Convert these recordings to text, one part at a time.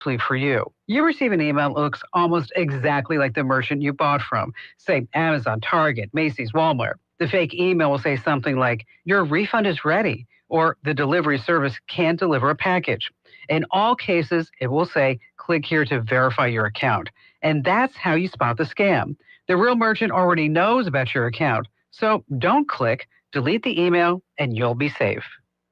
for you. You receive an email that looks almost exactly like the merchant you bought from, say Amazon, Target, Macy's, Walmart. The fake email will say something like, your refund is ready, or the delivery service can't deliver a package. In all cases, it will say, click here to verify your account. And that's how you spot the scam. The real merchant already knows about your account, so don't click, delete the email, and you'll be safe.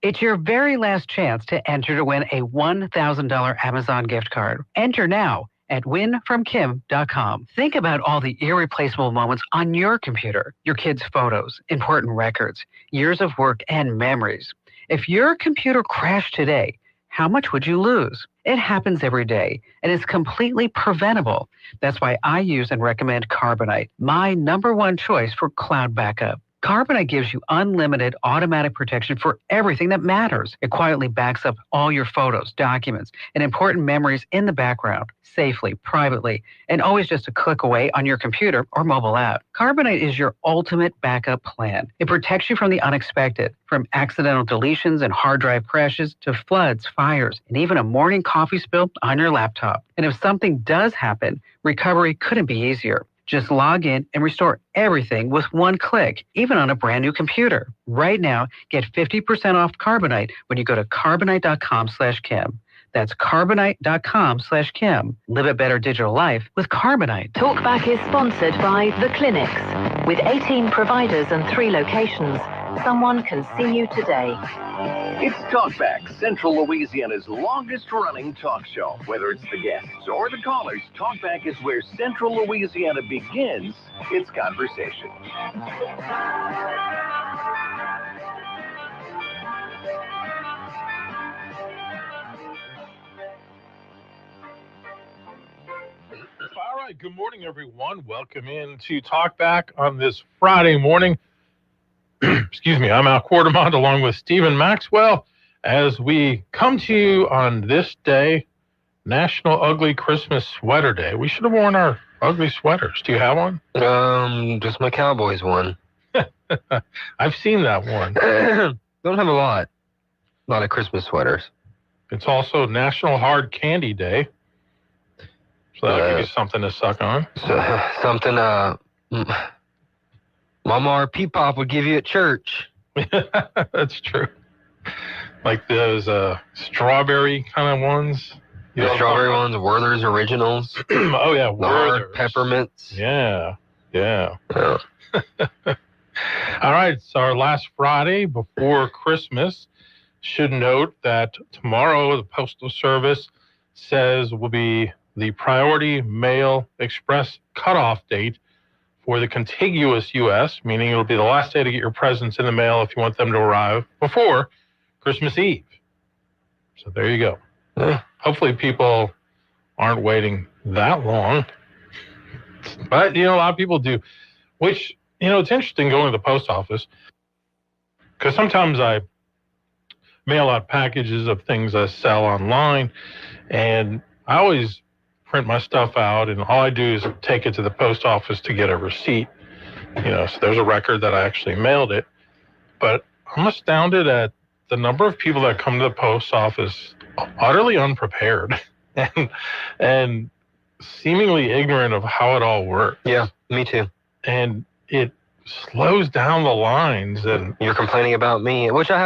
It's your very last chance to enter to win a $1,000 Amazon gift card. Enter now at winfromkim.com. Think about all the irreplaceable moments on your computer, your kids' photos, important records, years of work, and memories. If your computer crashed today, how much would you lose? It happens every day, and it's completely preventable. That's why I use and recommend Carbonite, my #1 choice for cloud backup. Carbonite gives you unlimited automatic protection for everything that matters. It quietly backs up all your photos, documents, and important memories in the background, safely, privately, and always just a click away on your computer or mobile app. Carbonite is your ultimate backup plan. It protects you from the unexpected, from accidental deletions and hard drive crashes to floods, fires, and even a morning coffee spill on your laptop. And if something does happen, recovery couldn't be easier. Just log in and restore everything with one click, even on a brand new computer. Right now, get 50% off Carbonite when you go to carbonite.com/Kim. That's carbonite.com/Kim. Live a better digital life with Carbonite. Talkback is sponsored by The Clinics. With 18 providers and 3 locations, someone can see you today. It's Talkback, Central Louisiana's longest-running talk show. Whether it's the guests or the callers, Talkback is where Central Louisiana begins its conversation. All right, good morning, everyone. Welcome in to Talkback on this Friday morning. Excuse me, I'm Al Quartermont along with Stephen Maxwell as we come to you on this day, National Ugly Christmas Sweater Day. We should have worn our ugly sweaters. Do you have one? Just my Cowboys one. I've seen that one. Don't have a lot of Christmas sweaters. It's also National Hard Candy Day. So that'll give you something to suck on. Something Mama or Peepop would give you at church. That's true. Like those strawberry kind of ones. The strawberry ones, Werther's Originals. Oh, yeah, Werther's. Peppermints. Yeah. All right, it's our last Friday before Christmas. Should note that tomorrow the Postal Service says will be the priority mail express cutoff date for the contiguous U.S., meaning it'll be the last day to get your presents in the mail if you want them to arrive before Christmas Eve. So there you go. Yeah. Hopefully people aren't waiting that long. But, a lot of people do, which, it's interesting going to the post office because sometimes I mail out packages of things I sell online, and I always print my stuff out, and all I do is take it to the post office to get a receipt. So there's a record that I actually mailed it. But I'm astounded at the number of people that come to the post office utterly unprepared and seemingly ignorant of how it all works. Yeah, me too. And it slows down the lines. And you're complaining about me, which I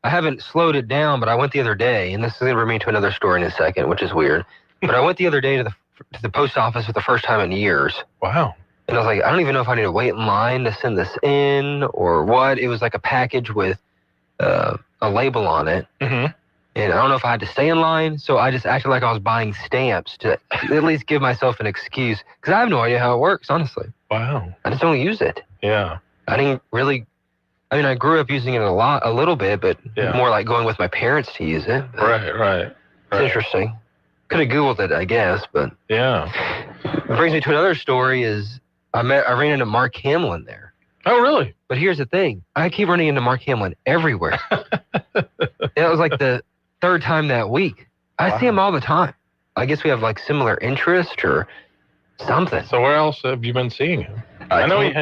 haven't slowed it down, but I went the other day, and this is going to bring me to another story in a second, which is weird. But I went the other day to the post office for the first time in years. Wow. And I was like, I don't even know if I need to wait in line to send this in or what. It was like a package with a label on it. Mm-hmm. And I don't know if I had to stay in line, so I just acted like I was buying stamps to at least give myself an excuse. Because I have no idea how it works, honestly. Wow. I just don't use it. Yeah. I grew up using it a little bit, but more like going with my parents to use it. Right. It's interesting. Could have Googled it, I guess, but yeah. It brings me to another story is I ran into Mark Hamlin there. Oh, really? But here's the thing. I keep running into Mark Hamlin everywhere. It was like the 3rd time that week. I see him all the time. I guess we have like similar interest or something. So where else have you been seeing him? I know he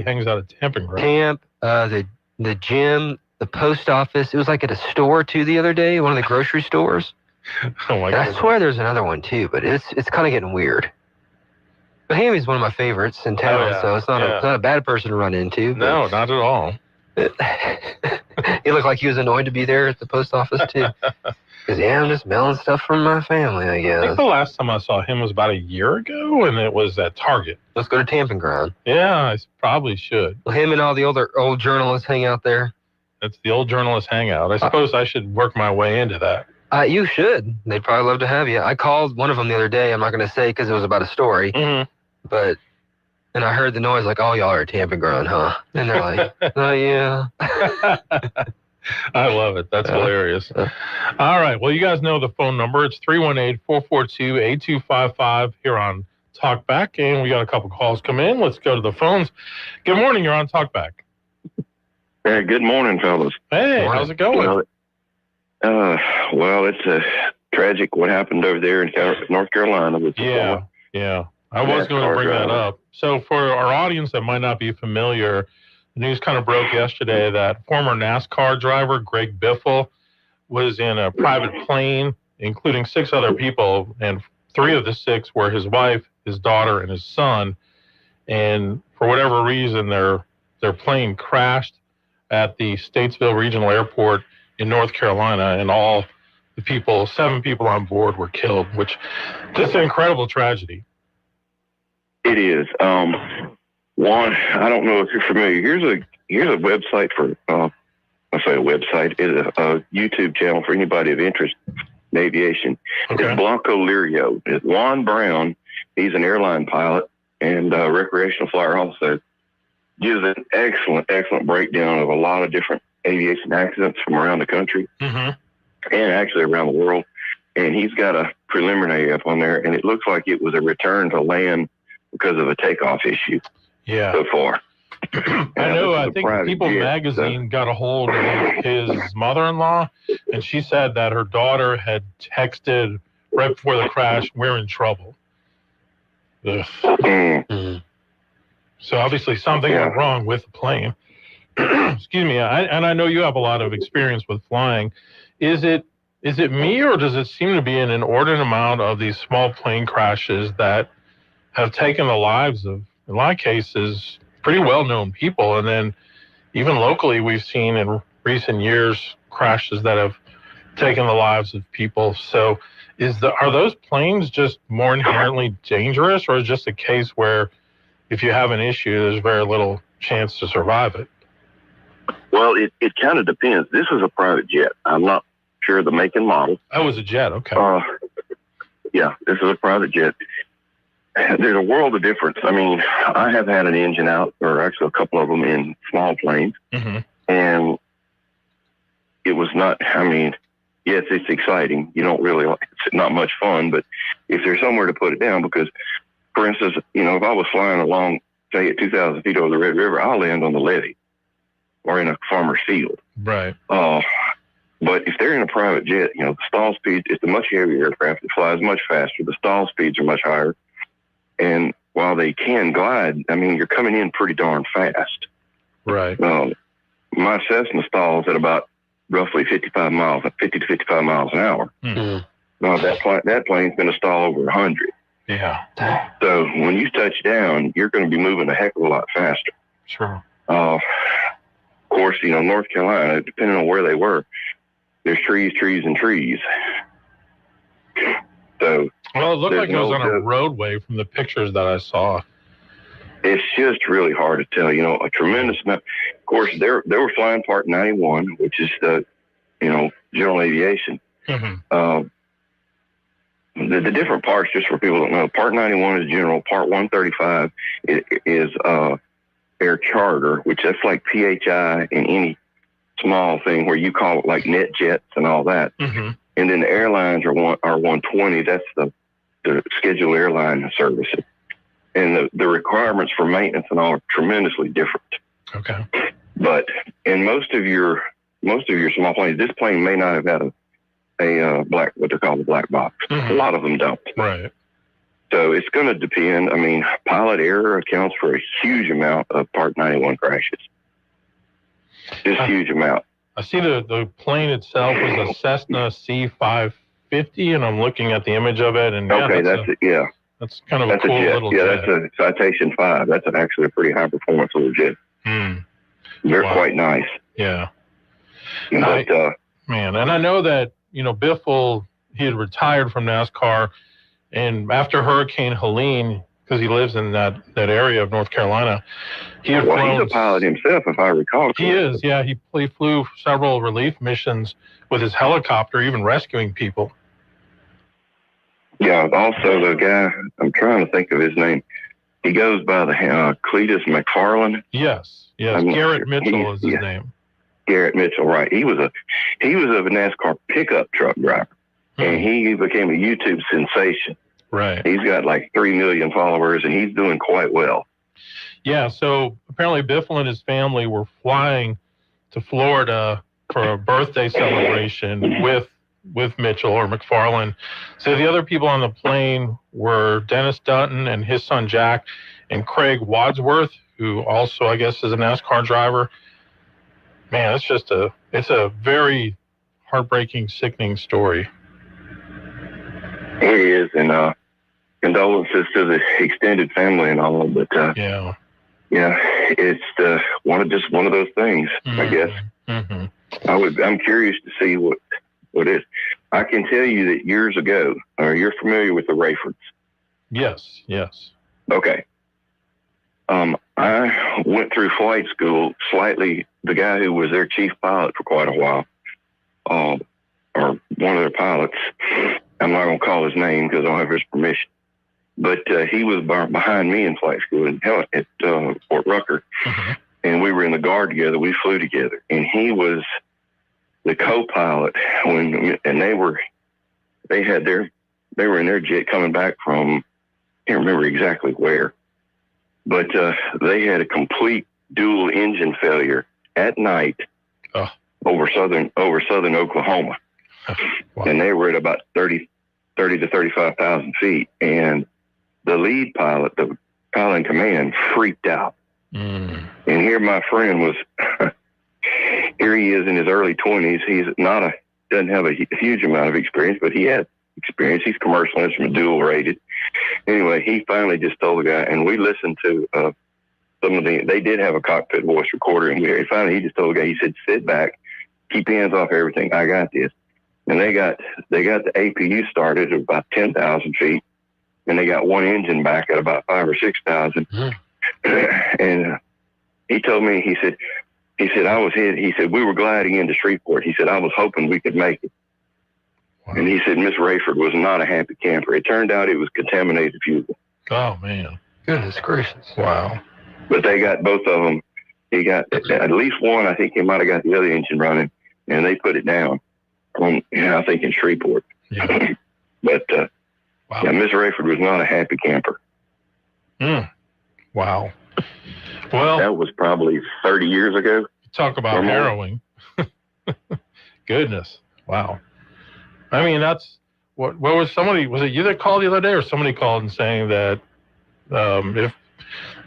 hangs out at Camping Ground. Camp, the gym, the post office. It was like at a store too the other day, one of the grocery stores. Oh my And I goodness. swear there's another one too, but it's kind of getting weird. But Hammy's one of my favorites in town, Oh, yeah. so it's not, Yeah. it's not a bad person to run into. But No, not at all. he looked like he was annoyed to be there at the post office too. Because I'm just mailing stuff from my family, I I think guess. the last time I saw him was about a year ago, and it was at Target. Let's go to Tamping Ground. Yeah, I probably should. Well, him and all the old journalists hang out there. That's the old journalist hangout. I suppose I should work my way into that. You should. They'd probably love to have you. I called one of them the other day. I'm not going to say because it was about a story, but and I heard the noise like, "Oh, y'all are at Tamping Ground, huh?" And they're like, "Oh yeah." I love it. That's hilarious. All right. Well, you guys know the phone number. It's 318-442-8255 here on Talkback, and we got a couple calls come in. Let's go to the phones. Good morning. You're on Talkback. Hey, good morning, fellas. Hey, Morning. how's it going? Well, it's tragic what happened over there in North Carolina. With Yeah. I was going to bring that up. So for our audience that might not be familiar, the news kind of broke yesterday that former NASCAR driver Greg Biffle was in a private plane, including 6 other people, and 3 of the 6 were his wife, his daughter, and his son. And for whatever reason, their plane crashed at the Statesville Regional Airport in North Carolina, and all the people, 7 people on board, were killed, which just an incredible tragedy. It is. One, I don't know if you're familiar. Here's a website for. I say a website. It's a YouTube channel for anybody of interest in aviation. Okay. It's Blanco Lirio. It's Juan Brown. He's an airline pilot and recreational flyer also. Gives an excellent breakdown of a lot of different aviation accidents from around the country and actually around the world. And he's got a preliminary up on there, and it looks like it was a return to land because of a takeoff issue Yeah. so far. I know. I This is a think private People jet, magazine got a hold of his mother-in-law, and she said that her daughter had texted right before the crash, "We're in trouble." Ugh. So obviously something went wrong with the plane. Excuse me. I know you have a lot of experience with flying. Is it me, or does it seem to be an inordinate amount of these small plane crashes that have taken the lives of, in a lot of cases, pretty well-known people? And then even locally, we've seen in recent years crashes that have taken the lives of people. So are those planes just more inherently dangerous, or is it just a case where if you have an issue, there's very little chance to survive it? Well, it kind of depends. This is a private jet. I'm not sure the make and model. That was a jet. Okay. Yeah, this is a private jet. There's a world of difference. I mean, I have had an engine out, or actually a couple of them in small planes, and it was not, I mean, yes, it's exciting. You don't really, it's not much fun, but if there's somewhere to put it down, because, for instance, if I was flying along, say, at 2,000 feet over the Red River, I'll land on the levee or in a farmer's field. Right. But if they're in a private jet, the stall speed, it's a much heavier aircraft. It flies much faster. The stall speeds are much higher. And while they can glide, I mean, you're coming in pretty darn fast. Right. My Cessna stalls at about roughly 50 to 55 miles an hour. That plane's going to stall over 100. Yeah. So when you touch down, you're going to be moving a heck of a lot faster. Sure. Of course, North Carolina, depending on where they were, there's trees, and trees. So, well, it looked like it was on a roadway from the pictures that I saw. It's just really hard to tell. A tremendous amount. Of course, they were flying Part 91, which is the, general aviation. The different parts, just for people that don't know, Part 91 is general. Part 135 is air charter, which that's like PHI in any small thing where you call it like net jets and all that. And then the airlines are 120. That's the scheduled airline services. And the requirements for maintenance and all are tremendously different. Okay. But in most of your small planes, this plane may not have had a what they call the black box. A lot of them don't. Right. So it's going to depend. I mean, pilot error accounts for a huge amount of Part 91 crashes. Just huge amount. I see the plane itself was a Cessna C550. 50, and I'm looking at the image of it. And Okay, that's kind of that's a cool jet. little Yeah, jet. that's a Citation 5. That's actually a pretty high performance little jet. They're quite nice. Yeah. But man, and I know that, Biffle, he had retired from NASCAR, and after Hurricane Helene, because he lives in that area of North Carolina, he had flown. He's a pilot himself, if I recall. He is, yeah. He flew several relief missions with his helicopter, even rescuing people. Yeah, also the guy, I'm trying to think of his name. He goes by the Cletus McFarland. Yes. Garrett Mitchell is his name. Garrett Mitchell, right. He was a NASCAR pickup truck driver, and he became a YouTube sensation. Right. He's got like 3 million followers, and he's doing quite well. Yeah, so apparently Biffle and his family were flying to Florida for a birthday celebration with Mitchell or McFarland. So the other people on the plane were Dennis Dutton and his son Jack, and Craig Wadsworth, who also, I guess, is a NASCAR driver. Man, it's a very heartbreaking, sickening story. It is, and condolences to the extended family and all, but yeah, it's one of those things, I guess. I'm curious to see what is. I can tell you that years ago, you're familiar with the Rayfords. Yes. Okay. I went through flight school slightly. The guy who was their chief pilot for quite a while, or one of their pilots, I'm not going to call his name because I don't have his permission, but he was behind me in flight school at Fort Rucker, and we were in the guard together. We flew together, and he was the co-pilot they were in their jet coming back from, I can't remember exactly where, but they had a complete dual engine failure at night over southern Oklahoma. Wow. And they were at about 30 to 35,000 feet. And the lead pilot, the pilot in command, freaked out. And here my friend was, here he is in his early 20s. He's doesn't have a huge amount of experience, but he had experience. He's commercial instrument, dual rated. Anyway, he finally just told the guy, and we listened to they did have a cockpit voice recorder, and finally he just told the guy, he said, sit back, keep your hands off everything. I got this. And they got the APU started at about 10,000 feet, and they got one engine back at about 5,000 or 6,000. And he told me, he said, I was hit. He said, we were gliding into Shreveport. He said, I was hoping we could make it. Wow. And he said, Miss Rayford was not a happy camper. It turned out it was contaminated fuel. Oh, man. Goodness gracious. Wow. But they got both of them. He got at least one. I think he might have got the other engine running, and they put it down. I think in Shreveport. Yeah. But wow. Yeah, Miss Rayford was not a happy camper. Wow. Well, that was probably 30 years ago. Talk about harrowing. Goodness. Wow. I mean, that's what was it you that called the other day, or somebody called and saying that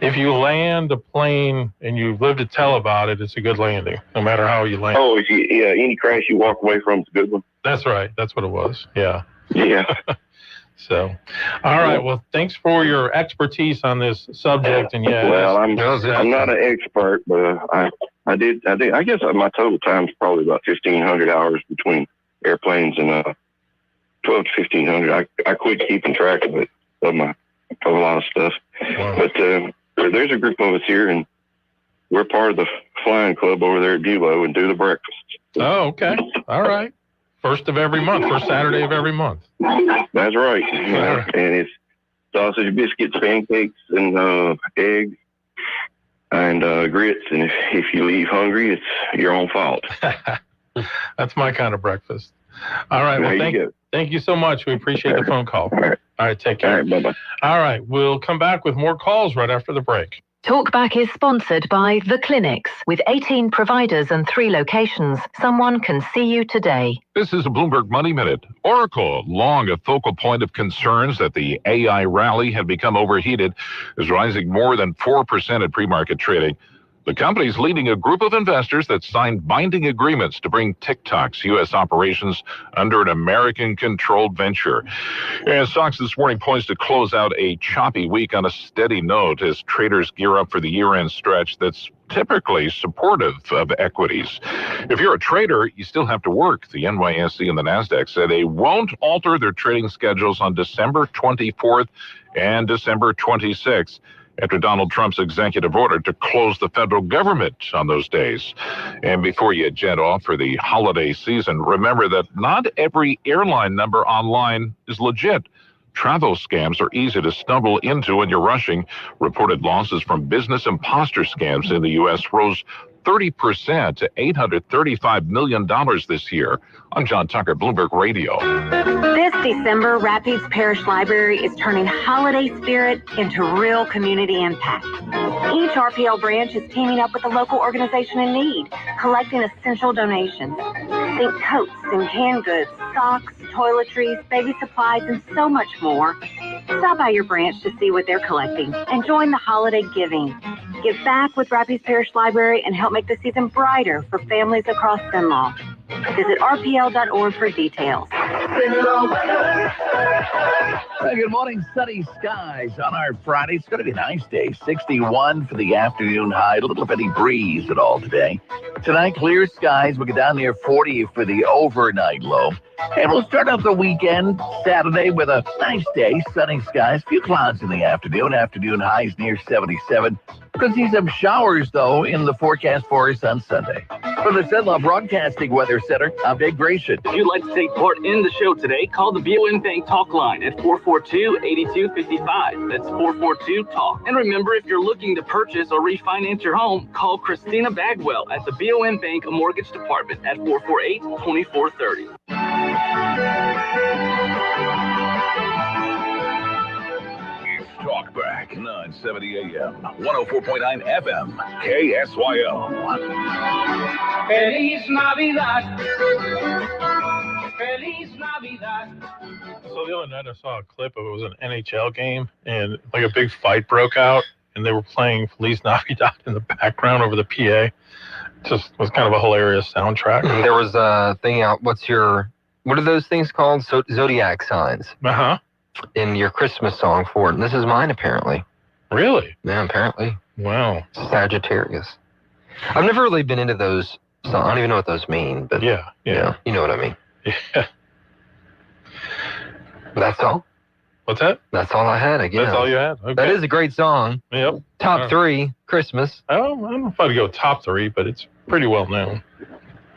if you land a plane and you live to tell about it, it's a good landing, no matter how you land. Oh, yeah. Any crash you walk away from is a good one. That's right. That's what it was. Yeah. Yeah. So, all right. Well, thanks for your expertise on this subject. And well, I'm not an expert, but I did. I guess my total time is probably about 1,500 hours between airplanes, and 12 to 1,500. I quit keeping track of it, of a lot of stuff. Wow. But there's a group of us here, and we're part of the flying club over there at Bulow and do the breakfast. Oh, okay. All right. First Saturday of every month. That's right. And it's sausage, biscuits, pancakes, and eggs, and grits. And if you leave hungry, it's your own fault. That's my kind of breakfast. All right. Well, thank you so much. We appreciate the phone call. All right. Take care. All right. Bye-bye. All right. We'll come back with more calls right after the break. Talkback is sponsored by The Clinics. With 18 providers and 3 locations, someone can see you today. This is a Bloomberg Money Minute. Oracle, long a focal point of concerns that the AI rally had become overheated, is rising more than 4% at pre-market trading. The company's leading a group of investors that signed binding agreements to bring TikTok's U.S. operations under an American-controlled venture. And stocks this morning poised to close out a choppy week on a steady note as traders gear up for the year-end stretch that's typically supportive of equities. If you're a trader, you still have to work. The NYSE and the NASDAQ said they won't alter their trading schedules on December 24th and December 26th. After Donald Trump's executive order to close the federal government on those days. And before you jet off for the holiday season, remember that not every airline number online is legit. Travel scams are easy to stumble into when you're rushing. Reported losses from business imposter scams in the U.S. rose 30% to $835 million this year. I'm John Tucker, Bloomberg Radio. This December, Rapides Parish Library is turning holiday spirit into real community impact. Each RPL branch is teaming up with a local organization in need, collecting essential donations. Think coats and canned goods, socks, toiletries, baby supplies, and so much more. Stop by your branch to see what they're collecting and join the holiday giving. Give back with Rapides Parish Library and help make the season brighter for families across Cenlaw. Visit rpl.org for details. Hey, good morning. Sunny skies on our Friday. It's going to be a nice day. 61 for the afternoon high. A little bitty breeze at all today. Tonight, clear skies. We'll get down near 40 for the overnight low. And we'll start out the weekend Saturday with a nice day. Sunny skies. Few clouds in the afternoon. Afternoon highs near 77. Could see some showers, though, in the forecast for us on Sunday. From the Cenlaw Broadcasting Weather Center, I'm Dave Grayson. If you'd like to take part in the show today, call the BOM Bank Talk line at 442-8255. That's 442-TALK. And remember, if you're looking to purchase or refinance your home, call Christina Bagwell at the BOM Bank Mortgage Department at 448-2430. Talkback, 970 AM, 104.9 FM, KSYL. Feliz Navidad. Feliz Navidad. So the other night I saw a clip of it was an NHL game and like a big fight broke out and they were playing Feliz Navidad in the background over the PA. Just was kind of a hilarious soundtrack. There was a thing out. What are those things called? Zodiac signs. Uh-huh. In your Christmas song for it. And this is mine, apparently. Really? Yeah, apparently. Wow. Sagittarius. I've never really been into those songs. I don't even know what those mean, but yeah. You know what I mean. Yeah. That's all? What's that? That's all I had, I guess. That's all you had? Okay. That is a great song. Yep. Top 3, Christmas. I don't know if I'd go top 3, but it's pretty well known.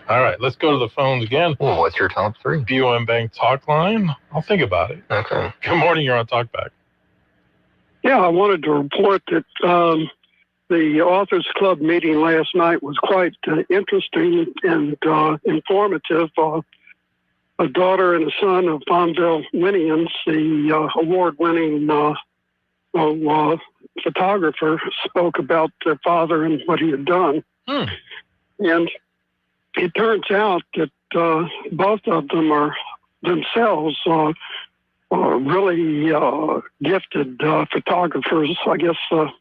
All right, let's go to the phones again. Well, what's your top 3? BOM Bank Talk line. I'll think about it. Okay. Good morning, you're on Talkback. Yeah, I wanted to report that the Authors Club meeting last night was quite interesting and informative. A daughter and a son of Fonville Winians, the award-winning photographer, spoke about their father and what he had done. And it turns out that both of them are themselves really gifted photographers. I guess the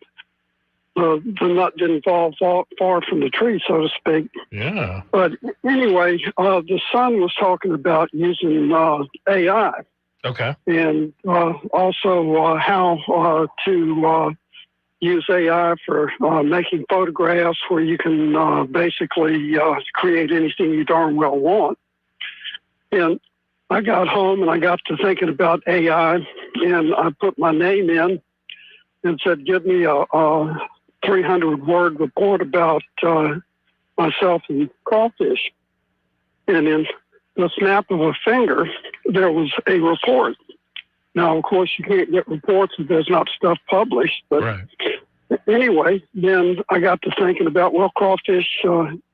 nut didn't fall far from the tree, so to speak. Yeah. But anyway, the son was talking about using AI. Okay. And also how to use AI for making photographs where you can basically create anything you darn well want. And I got home and I got to thinking about AI, and I put my name in and said, give me a 300-word report about myself and crawfish. And in the snap of a finger, there was a report. Now, of course, you can't get reports if there's not stuff published. But right. Anyway, then I got to thinking about, well, crawfish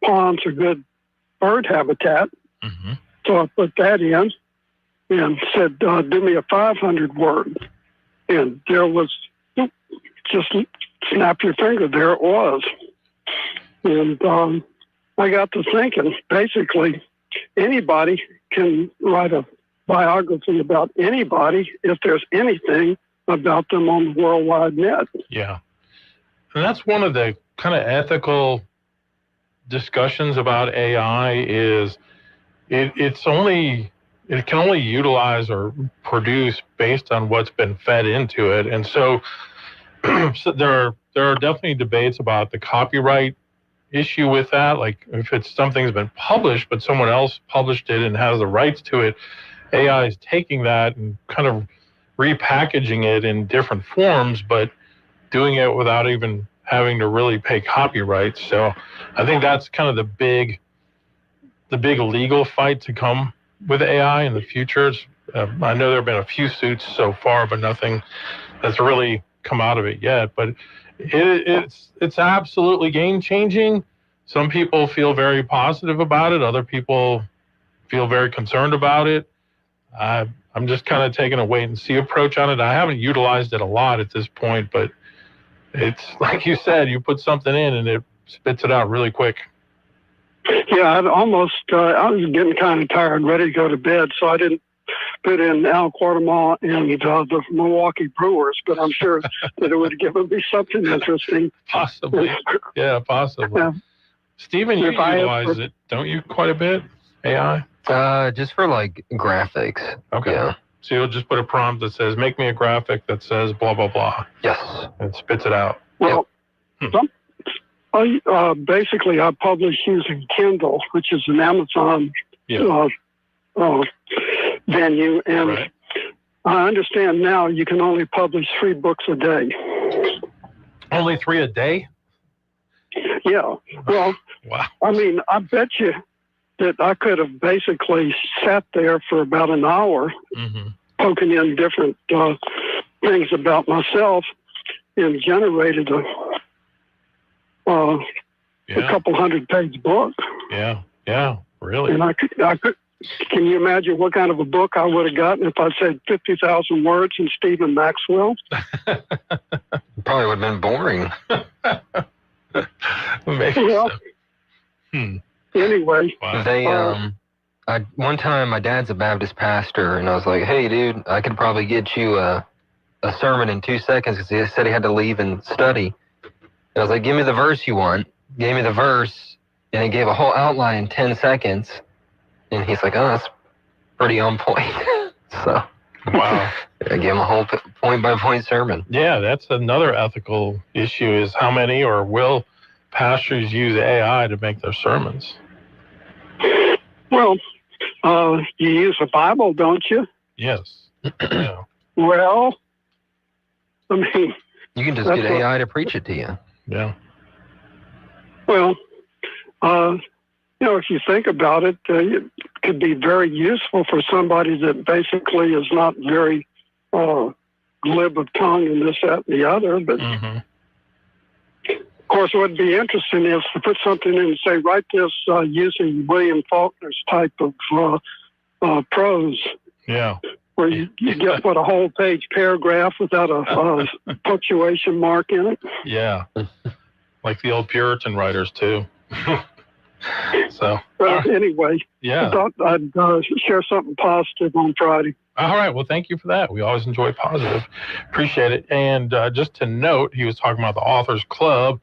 ponds are good bird habitat. Mm-hmm. So I put that in and said, do me a 500-word. And there was, just snap your finger, there it was. And I got to thinking, basically, anybody can write a biography about anybody if there's anything about them on the World Wide Net. Yeah. And that's one of the kind of ethical discussions about AI is it can only utilize or produce based on what's been fed into it. And so, so there are definitely debates about the copyright issue with that. Like if it's something's been published, but someone else published it and has the rights to it, AI is taking that and kind of repackaging it in different forms, but doing it without even having to really pay copyright. So I think that's kind of the big legal fight to come with AI in the future. I know there have been a few suits so far, but nothing that's really come out of it yet. But it's absolutely game changing. Some people feel very positive about it. Other people feel very concerned about it. I'm just kind of taking a wait and see approach on it. I haven't utilized it a lot at this point, but it's like you said, you put something in and it spits it out really quick. Yeah, I was getting kind of tired, ready to go to bed, so I didn't put in Al Quartermain and the Milwaukee Brewers, but I'm sure that it would have given me something interesting. Possibly. Yeah, possibly. Yeah. Stephen, you utilize it, don't you, quite a bit, AI? Just for like graphics. Okay. Yeah. So you'll just put a prompt that says, make me a graphic that says blah, blah, blah. Yes. And it spits it out. Well, basically I publish using Kindle, which is an Amazon venue. And right. I understand now you can only publish 3 books a day. Only 3 a day? Yeah. Well, wow. I mean, I bet you that I could have basically sat there for about an hour poking in different things about myself and generated a couple 100-page book. Yeah, really. And I could. Can you imagine what kind of a book I would have gotten if I said 50,000 words in Stephen Maxwell? Probably would have been boring. Maybe well, so. Anyway, wow. One time my dad's a Baptist pastor, and I was like, "Hey, dude, I could probably get you a sermon in 2 seconds," because he said he had to leave and study. And I was like, "Give me the verse you want." Gave me the verse, and he gave a whole outline in 10 seconds. And he's like, "Oh, that's pretty on point." So, wow. I gave him a whole point-by-point sermon. Yeah, that's another ethical issue: is how many or will pastors use AI to make their sermons? Well, you use a Bible, don't you? Yes. Yeah. Well, I mean, you can just get AI to preach it to you. Yeah. Well, if you think about it, it could be very useful for somebody that basically is not very glib of tongue and this, that, and the other. But of course, what would be interesting is to put something in and say, write this using William Faulkner's type of prose. Yeah. Where you get a whole page paragraph without a punctuation mark in it. Yeah. Like the old Puritan writers too. So. Anyway. Yeah. I thought I'd share something positive on Friday. All right. Well, thank you for that. We always enjoy positive. Appreciate it. And just to note, he was talking about the Authors Club,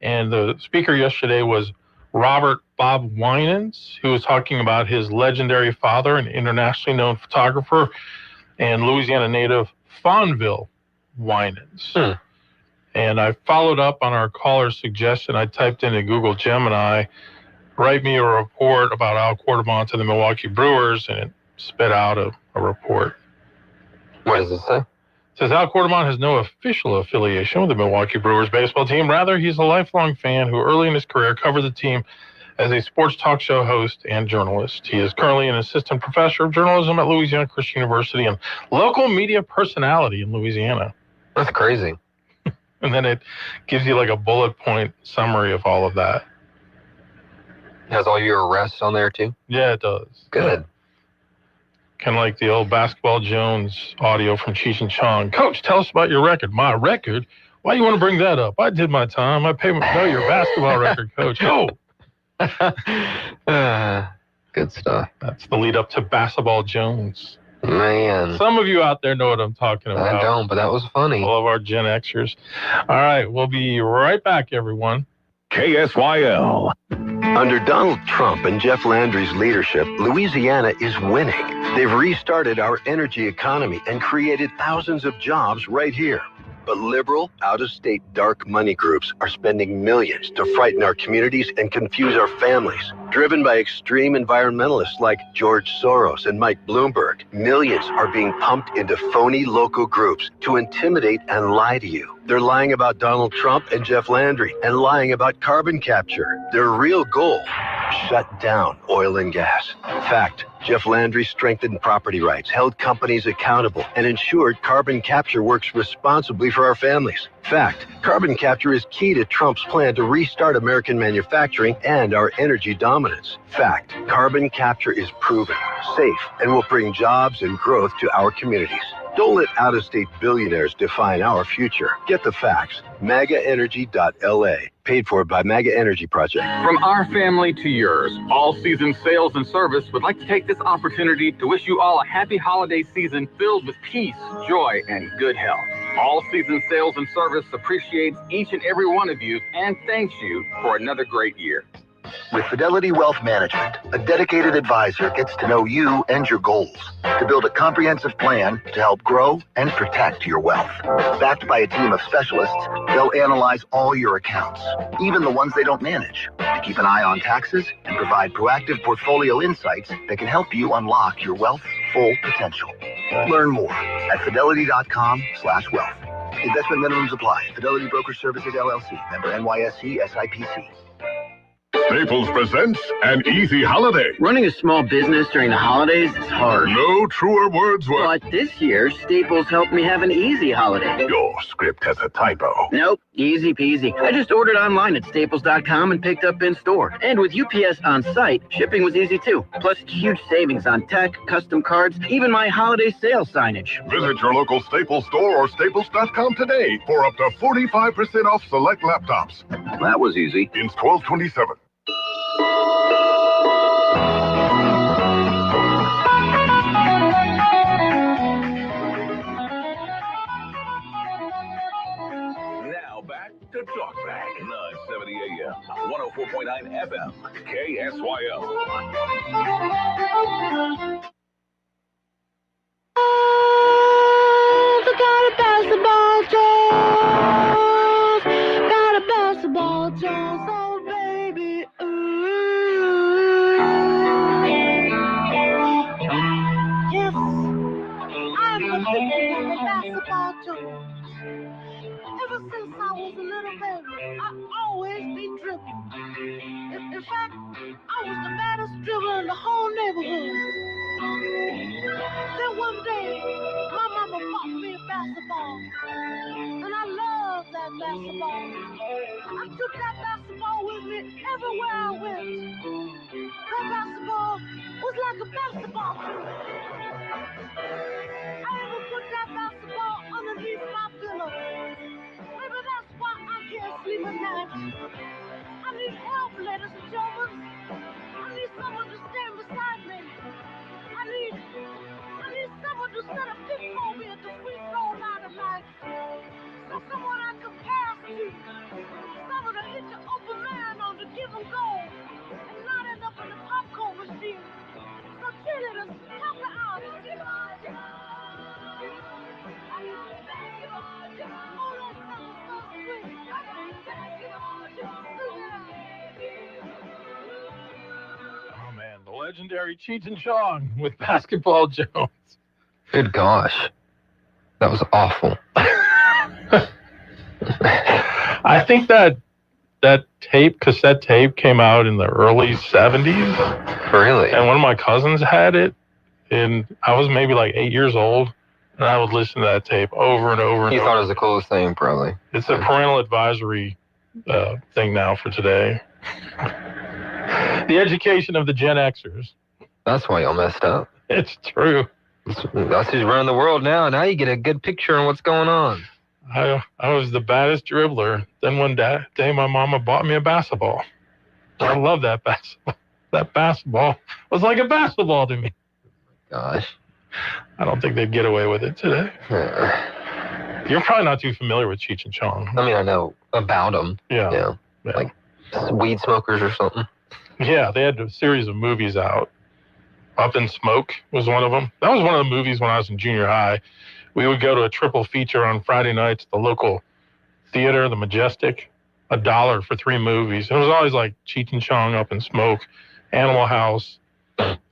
and the speaker yesterday was Robert Bob Winans, who was talking about his legendary father, an internationally known photographer, and Louisiana native Fonville Winans. And I followed up on our caller's suggestion. I typed into Google Gemini, write me a report about Al Quartermain to the Milwaukee Brewers, and it spit out a report. What does it say? It says Al Quartermain has no official affiliation with the Milwaukee Brewers baseball team. Rather, he's a lifelong fan who early in his career covered the team as a sports talk show host and journalist. He is currently an assistant professor of journalism at Louisiana Christian University and local media personality in Louisiana. That's crazy. And then it gives you like a bullet point summary of all of that. It has all your arrests on there too? Yeah, it does. Good. Yeah. Kind of like the old Basketball Jones audio from Cheech and Chong. Coach, tell us about your record. My record? Why do you want to bring that up? I did my time. I paid my... No, your basketball record, Coach. Oh! Good stuff. That's the lead up to Basketball Jones. Man. Some of you out there know what I'm talking about. I don't, but that was funny. All of our Gen Xers. All right, we'll be right back, everyone. KSYL. Under Donald Trump and Jeff Landry's leadership, Louisiana is winning. They've restarted our energy economy and created thousands of jobs right here. But liberal, out-of-state dark money groups are spending millions to frighten our communities and confuse our families. Driven by extreme environmentalists like George Soros and Mike Bloomberg, millions are being pumped into phony local groups to intimidate and lie to you. They're lying about Donald Trump and Jeff Landry and lying about carbon capture. Their real goal: shut down oil and gas. Fact: Jeff Landry strengthened property rights, held companies accountable, and ensured carbon capture works responsibly for our families. Fact: carbon capture is key to Trump's plan to restart American manufacturing and our energy dominance. Fact: carbon capture is proven, safe, and will bring jobs and growth to our communities. Don't let out-of-state billionaires define our future. Get the facts. MAGAenergy.LA. Paid for by MAGA Energy Project. From our family to yours, All Season Sales and Service would like to take this opportunity to wish you all a happy holiday season filled with peace, joy, and good health. All Season Sales and Service appreciates each and every one of you and thanks you for another great year. With Fidelity Wealth Management, a dedicated advisor gets to know you and your goals to build a comprehensive plan to help grow and protect your wealth. Backed by a team of specialists, they'll analyze all your accounts, even the ones they don't manage, to keep an eye on taxes and provide proactive portfolio insights that can help you unlock your wealth's full potential. Learn more at fidelity.com/wealth. Investment minimums apply. Fidelity Brokerage Services, LLC. Member NYSE SIPC. Staples presents An Easy Holiday. Running a small business during the holidays is hard. No truer words were. But this year, Staples helped me have an easy holiday. Your script has a typo. Nope, easy peasy. I just ordered online at staples.com and picked up in store. And with UPS on site, shipping was easy too. Plus, huge savings on tech, custom cards, even my holiday sale signage. Visit your local Staples store or staples.com today for up to 45% off select laptops. That was easy. In 1227. Now back to Talkback, 970 AM, 104.9 FM, KSYL. Got a basketball Jones. Got a basketball Jones. Oh, baby. Yes, I'm the basketball Jones. Ever since I was a little baby, I always be dribbling. In fact, I was the baddest dribbler in the whole neighborhood. Then one day, my mama bought me a basketball, and I love that basketball. I took that basketball with me everywhere I went. That basketball was like a basketball to me. I even put that basketball underneath my pillow. Maybe that's why I can't sleep at night. I need help, ladies and gentlemen. I need someone to stand beside me. I need someone to set a pick for me at the free throw line of life. So someone I can pass to. Someone to hit the open man on the give and go. And not end up in the popcorn machine. So cheerleaders, help me out. Oh man, the legendary Cheech and Chong with Basketball Jones. Good gosh. That was awful. I think that cassette tape came out in the early 70s. Really? And one of my cousins had it, and I was maybe like 8 years old, and I would listen to that tape over and over. You thought it was the coolest thing, probably. It's a parental advisory thing now for today. The education of the Gen Xers. That's why y'all messed up. It's true. That's who's running the world now. Now you get a good picture on what's going on. I was the baddest dribbler. Then one day my mama bought me a basketball. I love that basketball. That basketball was like a basketball to me. Gosh. I don't think they'd get away with it today. You're probably not too familiar with Cheech and Chong. I mean, I know about them. Yeah. Like weed smokers or something. Yeah, they had a series of movies out. Up in Smoke was one of them. That was one of the movies when I was in junior high. We would go to a triple feature on Friday nights at the local theater, the Majestic, $1 for 3 movies. And it was always like Cheech and Chong, Up in Smoke, Animal House,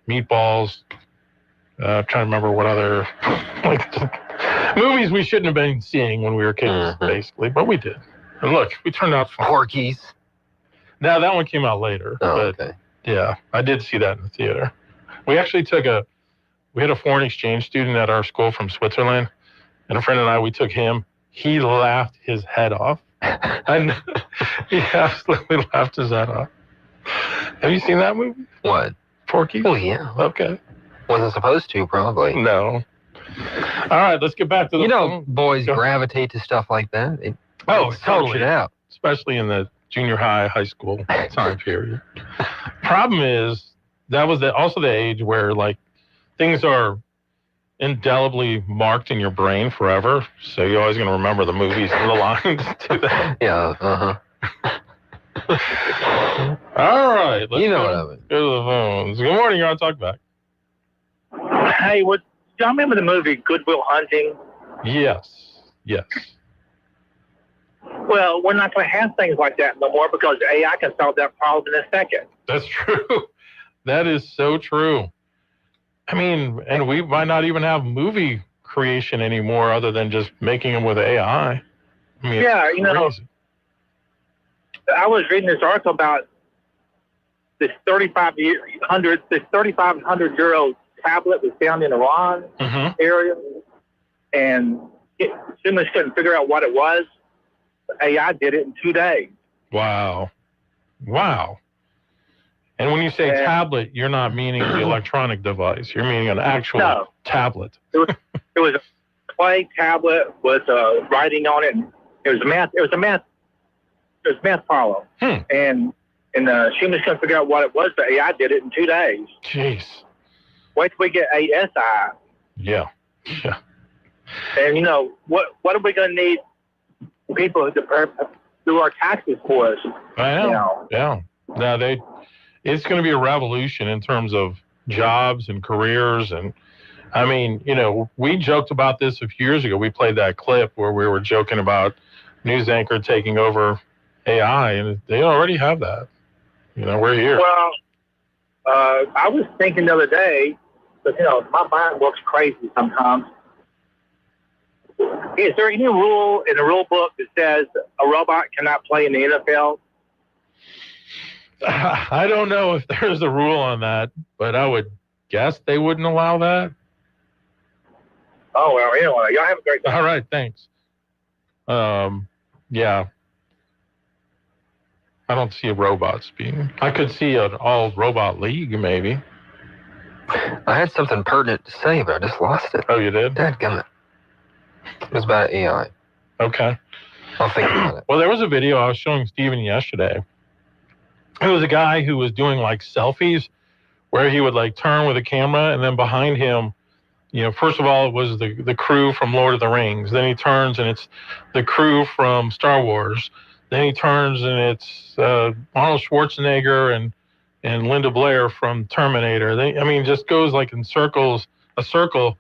Meatballs. I'm trying to remember what other movies we shouldn't have been seeing when we were kids, basically, but we did. And look, we turned out fine. Porky's. Now that one came out later. Oh, but okay. Yeah, I did see that in the theater. We actually we had a foreign exchange student at our school from Switzerland, and a friend and I, we took him. He laughed his head off. And he absolutely laughed his head off. Have you seen that movie? What? Porky? Oh, yeah. Okay. Wasn't supposed to, probably. No. All right, let's get back to the phone. Boys gravitate to stuff like that. It sorts totally. it out. Especially in the junior high, high school time period. Problem is, that was also the age where, like, things are indelibly marked in your brain forever. So you're always going to remember the movies and the lines to that. Yeah, All right. Let's what I mean. go to the phones. Good morning. You're on Talkback. Hey, do y'all remember the movie Good Will Hunting? Yes. Yes. Well, we're not going to have things like that no more because AI can solve that problem in a second. That's true. That is so true. I mean, and we might not even have movie creation anymore other than just making them with AI. I mean, yeah, crazy. I was reading this article about this 3,500-year-old tablet was found in Iran area, and humans couldn't figure out what it was. AI did it in 2 days. Wow. And when you say tablet, you're not meaning the electronic device. You're meaning an actual tablet. It was a clay tablet with writing on it. And it was a math problem. And humans couldn't figure out what it was, but AI did it in 2 days. Jeez. Wait till we get ASI. Yeah. And what are we going to need people to do our taxes for us? I know. Yeah. Now it's going to be a revolution in terms of jobs and careers. And I mean, we joked about this a few years ago. We played that clip where we were joking about news anchor taking over AI, and they already have that. We're here. Well, I was thinking the other day, because, my mind works crazy sometimes. Is there any rule in the rule book that says a robot cannot play in the NFL? I don't know if there's a rule on that, but I would guess they wouldn't allow that. Oh, well, anyway, y'all have a great day. All right, thanks. Yeah. I don't see robots being... I could see an all-robot league, maybe. I had something pertinent to say, but I just lost it. Oh, you did? Dadgummit. It was about AI. Okay. I'll think about it. Well, there was a video I was showing Steven yesterday. It was a guy who was doing, like, selfies where he would, like, turn with a camera, and then behind him, first of all, it was the crew from Lord of the Rings. Then he turns, and it's the crew from Star Wars. Then he turns, and it's Arnold Schwarzenegger and Linda Blair from Terminator. Just goes like in circles, a circle,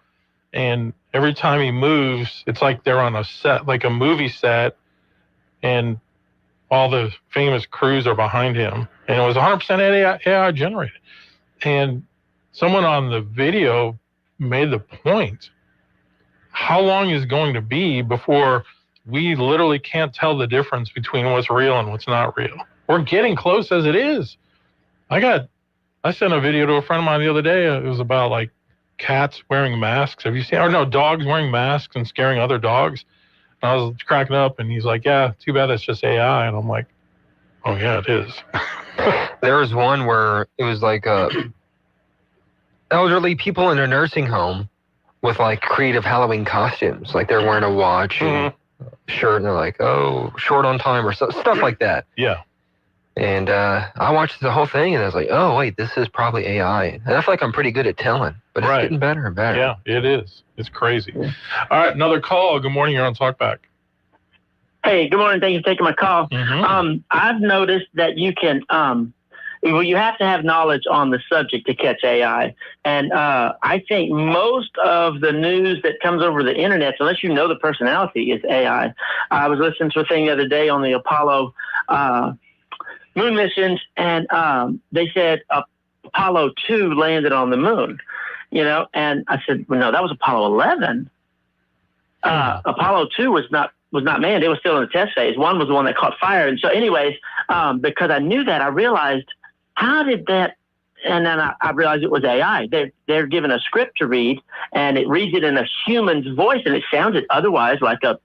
and every time he moves, it's like they're on a set, like a movie set, and all the famous crews are behind him. And it was 100% AI generated. And someone on the video made the point, how long is it going to be before we literally can't tell the difference between what's real and what's not real? We're getting close as it is. I sent a video to a friend of mine the other day. It was about like cats wearing masks. Have you seen, dogs wearing masks and scaring other dogs? And I was cracking up, and he's like, yeah, too bad that's just AI. And I'm like, oh yeah, it is. There was one where it was like elderly people in a nursing home with like creative Halloween costumes. Like they're wearing a watch and shirt, and they're like, oh, short on time or stuff like that. Yeah. And I watched the whole thing, and I was like, oh, wait, this is probably AI. And I feel like I'm pretty good at telling, but it's getting better and better. Yeah, it is. It's crazy. All right, another call. Good morning. You're on Talkback. Hey, good morning. Thank you for taking my call. I've noticed that you can, well, you have to have knowledge on the subject to catch AI. And I think most of the news that comes over the internet, unless you know the personality, is AI. I was listening to a thing the other day on the Apollo moon missions, and they said Apollo 2 landed on the moon, you know, and I said, well, no, that was Apollo 11. Apollo 2 was not manned. It was still in the test phase. One was the one that caught fire. And so anyways, because I knew that, I realized, how did that, and then I realized it was AI. They're given a script to read, and it reads it in a human's voice, and it sounded otherwise like a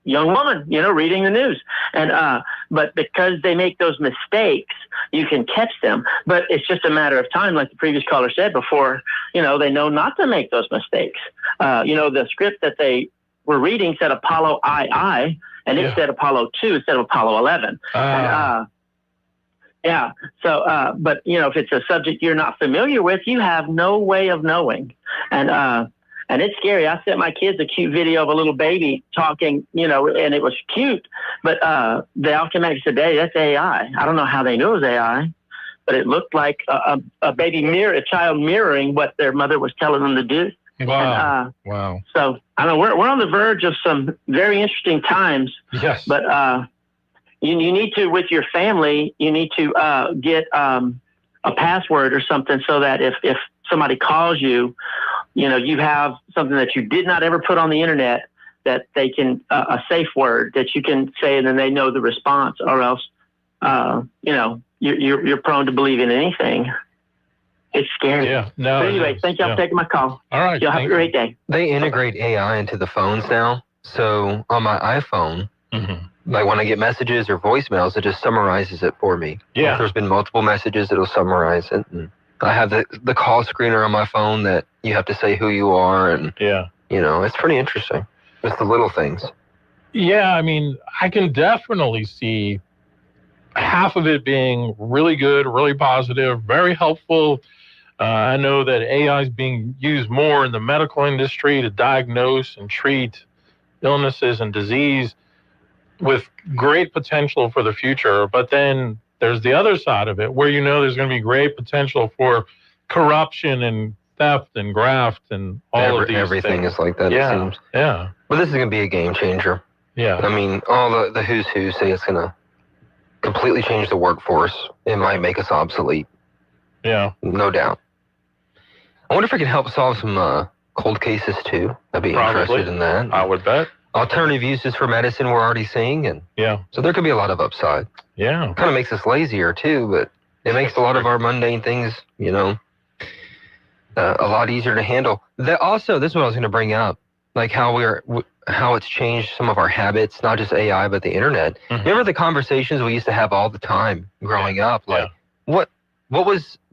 young woman, you know, reading the news. And but because they make those mistakes, you can catch them. But it's just a matter of time, like the previous caller said, before, you know, they know not to make those mistakes. You know, the script that they were reading said Apollo II, and it said Apollo 2 instead of Apollo 11. Yeah. So, but you know, if it's a subject you're not familiar with, you have no way of knowing. And it's scary. I sent my kids a cute video of a little baby talking, you know, and it was cute, but they automatically said, "Hey, that's AI." I don't know how they knew it was AI, but it looked like a child mirroring what their mother was telling them to do. Wow. Wow. So I don't know, we're on the verge of some very interesting times. Yes. But you need to, with your family, you need to get a password or something so that if somebody calls you, you know, you have something that you did not ever put on the internet, that they can, a safe word that you can say, and then they know the response, or else, you know, you're prone to believe in anything. It's scary. Yeah. No. But anyway, thank y'all for taking my call. All right. Y'all have a great day. They integrate AI into the phones now. So on my iPhone, like when I get messages or voicemails, it just summarizes it for me. Yeah. If there's been multiple messages, it'll summarize it. And I have the call screener on my phone that you have to say who you are. And, you know, it's pretty interesting. It's the little things. Yeah. I mean, I can definitely see half of it being really good, really positive, very helpful. I know that AI is being used more in the medical industry to diagnose and treat illnesses and disease with great potential for the future. But then there's the other side of it where, you know, there's going to be great potential for corruption and theft and graft and all of these everything things. is like that, it seems. Yeah. But this is going to be a game changer. Yeah. I mean, all the who's who say it's going to completely change the workforce. It might make us obsolete. Yeah. No doubt. I wonder if it can help solve some cold cases too. I'd be interested in that. I would bet. Alternative uses for medicine we're already seeing, and so there could be a lot of upside. Yeah. Kind of makes us lazier too, but it makes a lot of our mundane things, you know, a lot easier to handle. Also, this is what I was going to bring up, like how it's changed some of our habits, not just AI, but the internet. Remember the conversations we used to have all the time growing up? Like,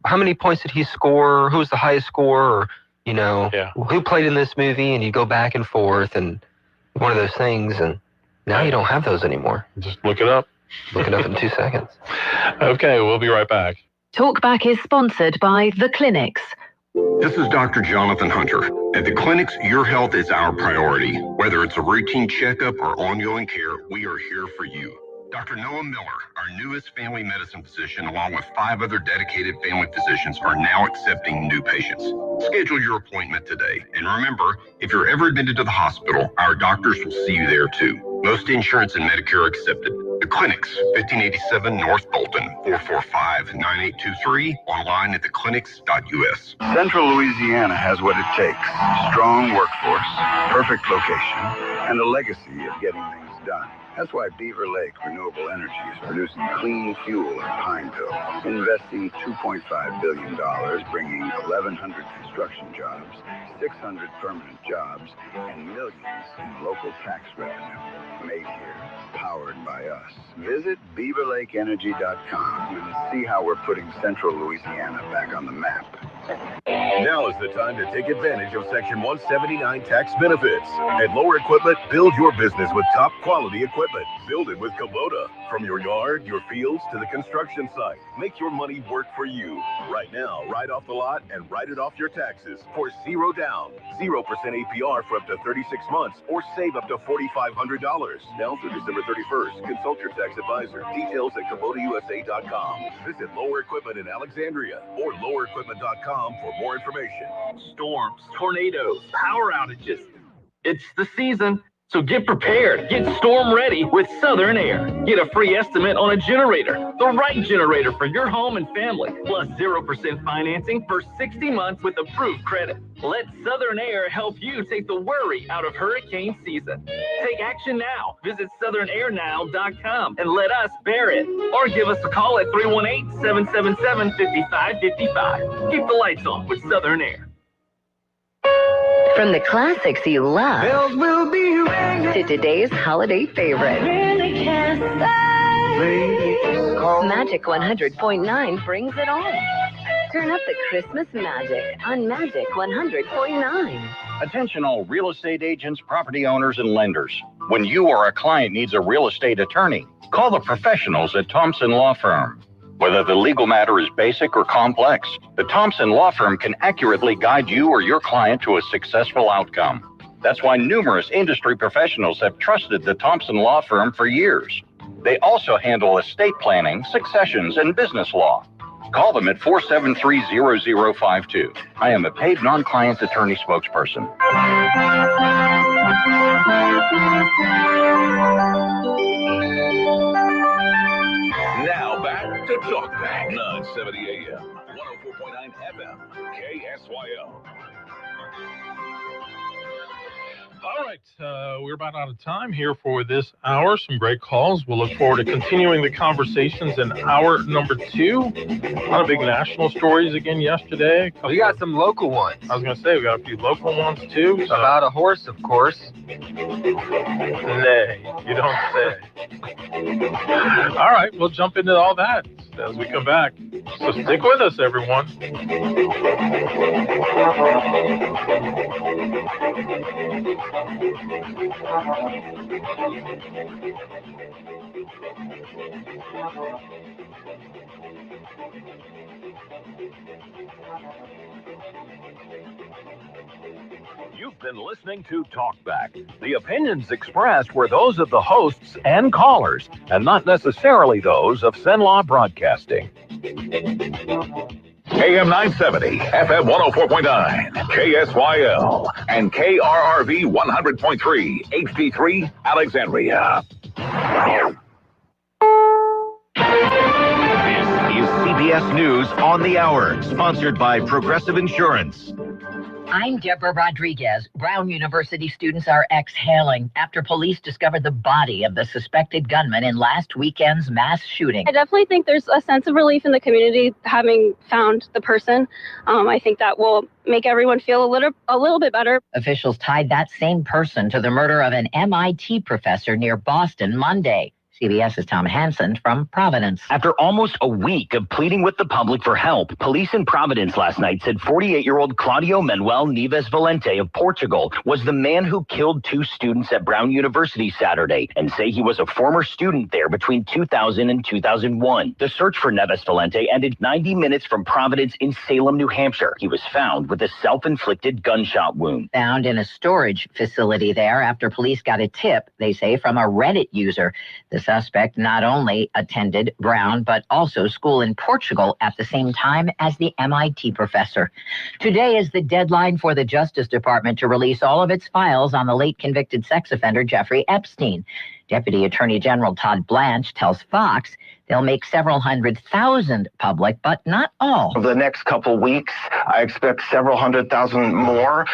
how many points did he score? Who was the highest scorer? Or, you know, who played in this movie? And you go back and forth, and one of those things. And now you don't have those anymore. Just look it up. Look it up in 2 seconds. Okay, we'll be right back. Talkback is sponsored by The Clinics. This is Dr. Jonathan Hunter. At the clinics, your health is our priority. Whether it's a routine checkup or ongoing care, we are here for you. Dr. Noah Miller, our newest family medicine physician, along with 5 other dedicated family physicians, are now accepting new patients. Schedule your appointment today. And remember, if you're ever admitted to the hospital, our doctors will see you there too. Most insurance and Medicare are accepted. The Clinics, 1587 North Bolton, 445-9823, online at theclinics.us. Central Louisiana has what it takes. Strong workforce, perfect location, and a legacy of getting things done. That's why Beaver Lake Renewable Energy is producing clean fuel in Pineville, investing $2.5 billion, bringing 1,100 construction jobs, 600 permanent jobs, and millions in local tax revenue. Made here, powered by us. Visit BeaverLakeEnergy.com and see how we're putting Central Louisiana back on the map. Now is the time to take advantage of Section 179 tax benefits. At Lower Equipment, build your business with top quality equipment. Build it with Kubota. From your yard, your fields, to the construction site. Make your money work for you. Right now, ride off the lot and write it off your taxes for zero down, 0% APR for up to 36 months, or save up to $4,500. Now through December 31st. Consult your tax advisor. Details at KubotaUSA.com. Visit Lower Equipment in Alexandria or lowerequipment.com for more information. Storms, tornadoes, power outages. It's the season, so get prepared. Get storm ready with Southern Air. Get a free estimate on a generator, the right generator for your home and family, plus 0% financing for 60 months with approved credit. Let Southern Air help you take the worry out of hurricane season. Take action now. Visit southernairnow.com and let us bear it. Or give us a call at 318-777-5555. Keep the lights on with Southern Air. From the classics you love Bells will be ringing. to today's holiday favorite, Really can't say. Magic 100.9 brings it all. Turn up the Christmas magic on Magic 100.9. Attention all real estate agents, property owners, and lenders. When you or a client needs a real estate attorney, call the professionals at Thompson Law Firm. Whether the legal matter is basic or complex, the Thompson Law Firm can accurately guide you or your client to a successful outcome. That's why numerous industry professionals have trusted the Thompson Law Firm for years. They also handle estate planning, successions, and business law. Call them at 473-0052. I am a paid non-client attorney spokesperson. Now back to Talk Back. 970 AM, 104.9 FM, KSYO. All right, we're about out of time here for this hour. Some great calls. We'll look forward to continuing the conversations in hour number 2. A lot of big national stories again yesterday. We got some local ones. I was going to say, we got a few local ones too. So. About a horse, of course. Nay, you don't say. All right, we'll jump into all that as we come back. So stick with us, everyone. You've been listening to Talkback. The opinions expressed were those of the hosts and callers, and not necessarily those of Cenlaw Broadcasting. AM 970, FM 104.9, KSYL, and KRRV 100.3, HD3, Alexandria. This is CBS News on the Hour, sponsored by Progressive Insurance. I'm Deborah Rodriguez. Brown University students are exhaling after police discovered the body of the suspected gunman in last weekend's mass shooting. I definitely think there's a sense of relief in the community having found the person. I think that will make everyone feel a little bit better. Officials tied that same person to the murder of an MIT professor near Boston Monday. CBS's Tom Hansen from Providence. After almost a week of pleading with the public for help, police in Providence last night said 48-year-old Claudio Manuel Neves Valente of Portugal was the man who killed 2 students at Brown University Saturday, and say he was a former student there between 2000 and 2001. The search for Neves Valente ended 90 minutes from Providence in Salem, New Hampshire. He was found with a self-inflicted gunshot wound. Found in a storage facility there after police got a tip, they say, from a Reddit user. The suspect not only attended Brown, but also school in Portugal at the same time as the MIT professor. Today is the deadline for the Justice Department to release all of its files on the late convicted sex offender Jeffrey Epstein. Deputy Attorney General Todd Blanche tells Fox they'll make several 100,000 public, but not all. Over the next couple weeks, I expect several 100,000 more.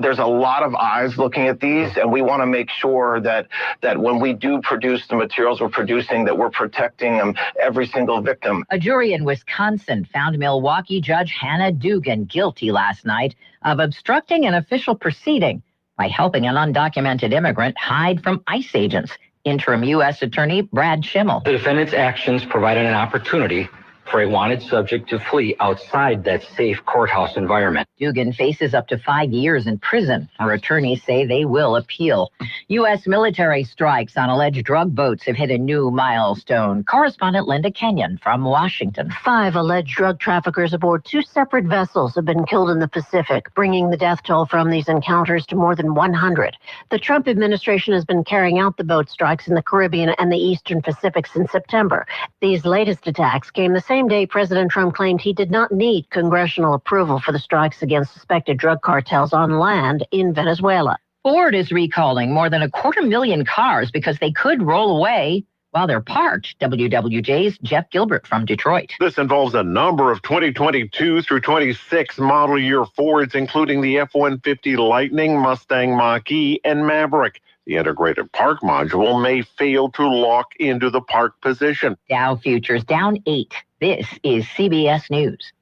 There's a lot of eyes looking at these, and we want to make sure that when we do produce the materials we're producing, that we're protecting every single victim. A jury in Wisconsin found Milwaukee Judge Hannah Dugan guilty last night of obstructing an official proceeding by helping an undocumented immigrant hide from ICE agents. Interim U.S. Attorney Brad Schimmel. The defendant's actions provided an opportunity for a wanted subject to flee outside that safe courthouse environment. Dugan faces up to 5 years in prison. Her attorneys say they will appeal. U.S. military strikes on alleged drug boats have hit a new milestone. Correspondent Linda Kenyon from Washington. 5 alleged drug traffickers aboard 2 separate vessels have been killed in the Pacific, bringing the death toll from these encounters to more than 100. The Trump administration has been carrying out the boat strikes in the Caribbean and the Eastern Pacific since September. These latest attacks came the same day President Trump claimed he did not need congressional approval for the strikes against suspected drug cartels on land in Venezuela. Ford is recalling more than 250,000 cars because they could roll away while they're parked. WWJ's Jeff Gilbert from Detroit. This involves a number of 2022 through 26 model year Fords, including the F-150 Lightning, Mustang Mach-E, and Maverick. The integrated park module may fail to lock into the park position. Dow futures down 8. This is CBS News.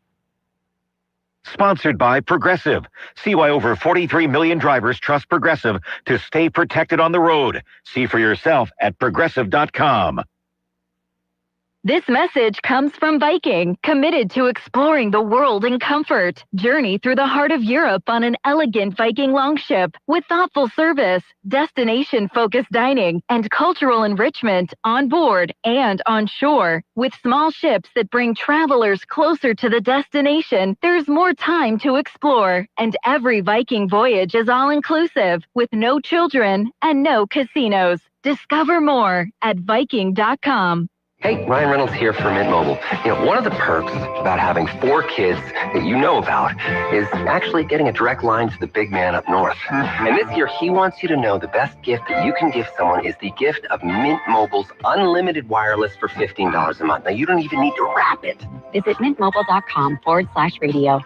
Sponsored by Progressive. See why over 43 million drivers trust Progressive to stay protected on the road. See for yourself at Progressive.com. This message comes from Viking, committed to exploring the world in comfort. Journey through the heart of Europe on an elegant Viking longship with thoughtful service, destination-focused dining, and cultural enrichment on board and on shore. With small ships that bring travelers closer to the destination, there's more time to explore. And every Viking voyage is all-inclusive, with no children and no casinos. Discover more at Viking.com. Hey, Ryan Reynolds here for Mint Mobile. One of the perks about having 4 kids that you know about is actually getting a direct line to the big man up north. And this year, he wants you to know the best gift that you can give someone is the gift of Mint Mobile's unlimited wireless for $15 a month. Now, you don't even need to wrap it. Visit mintmobile.com/radio.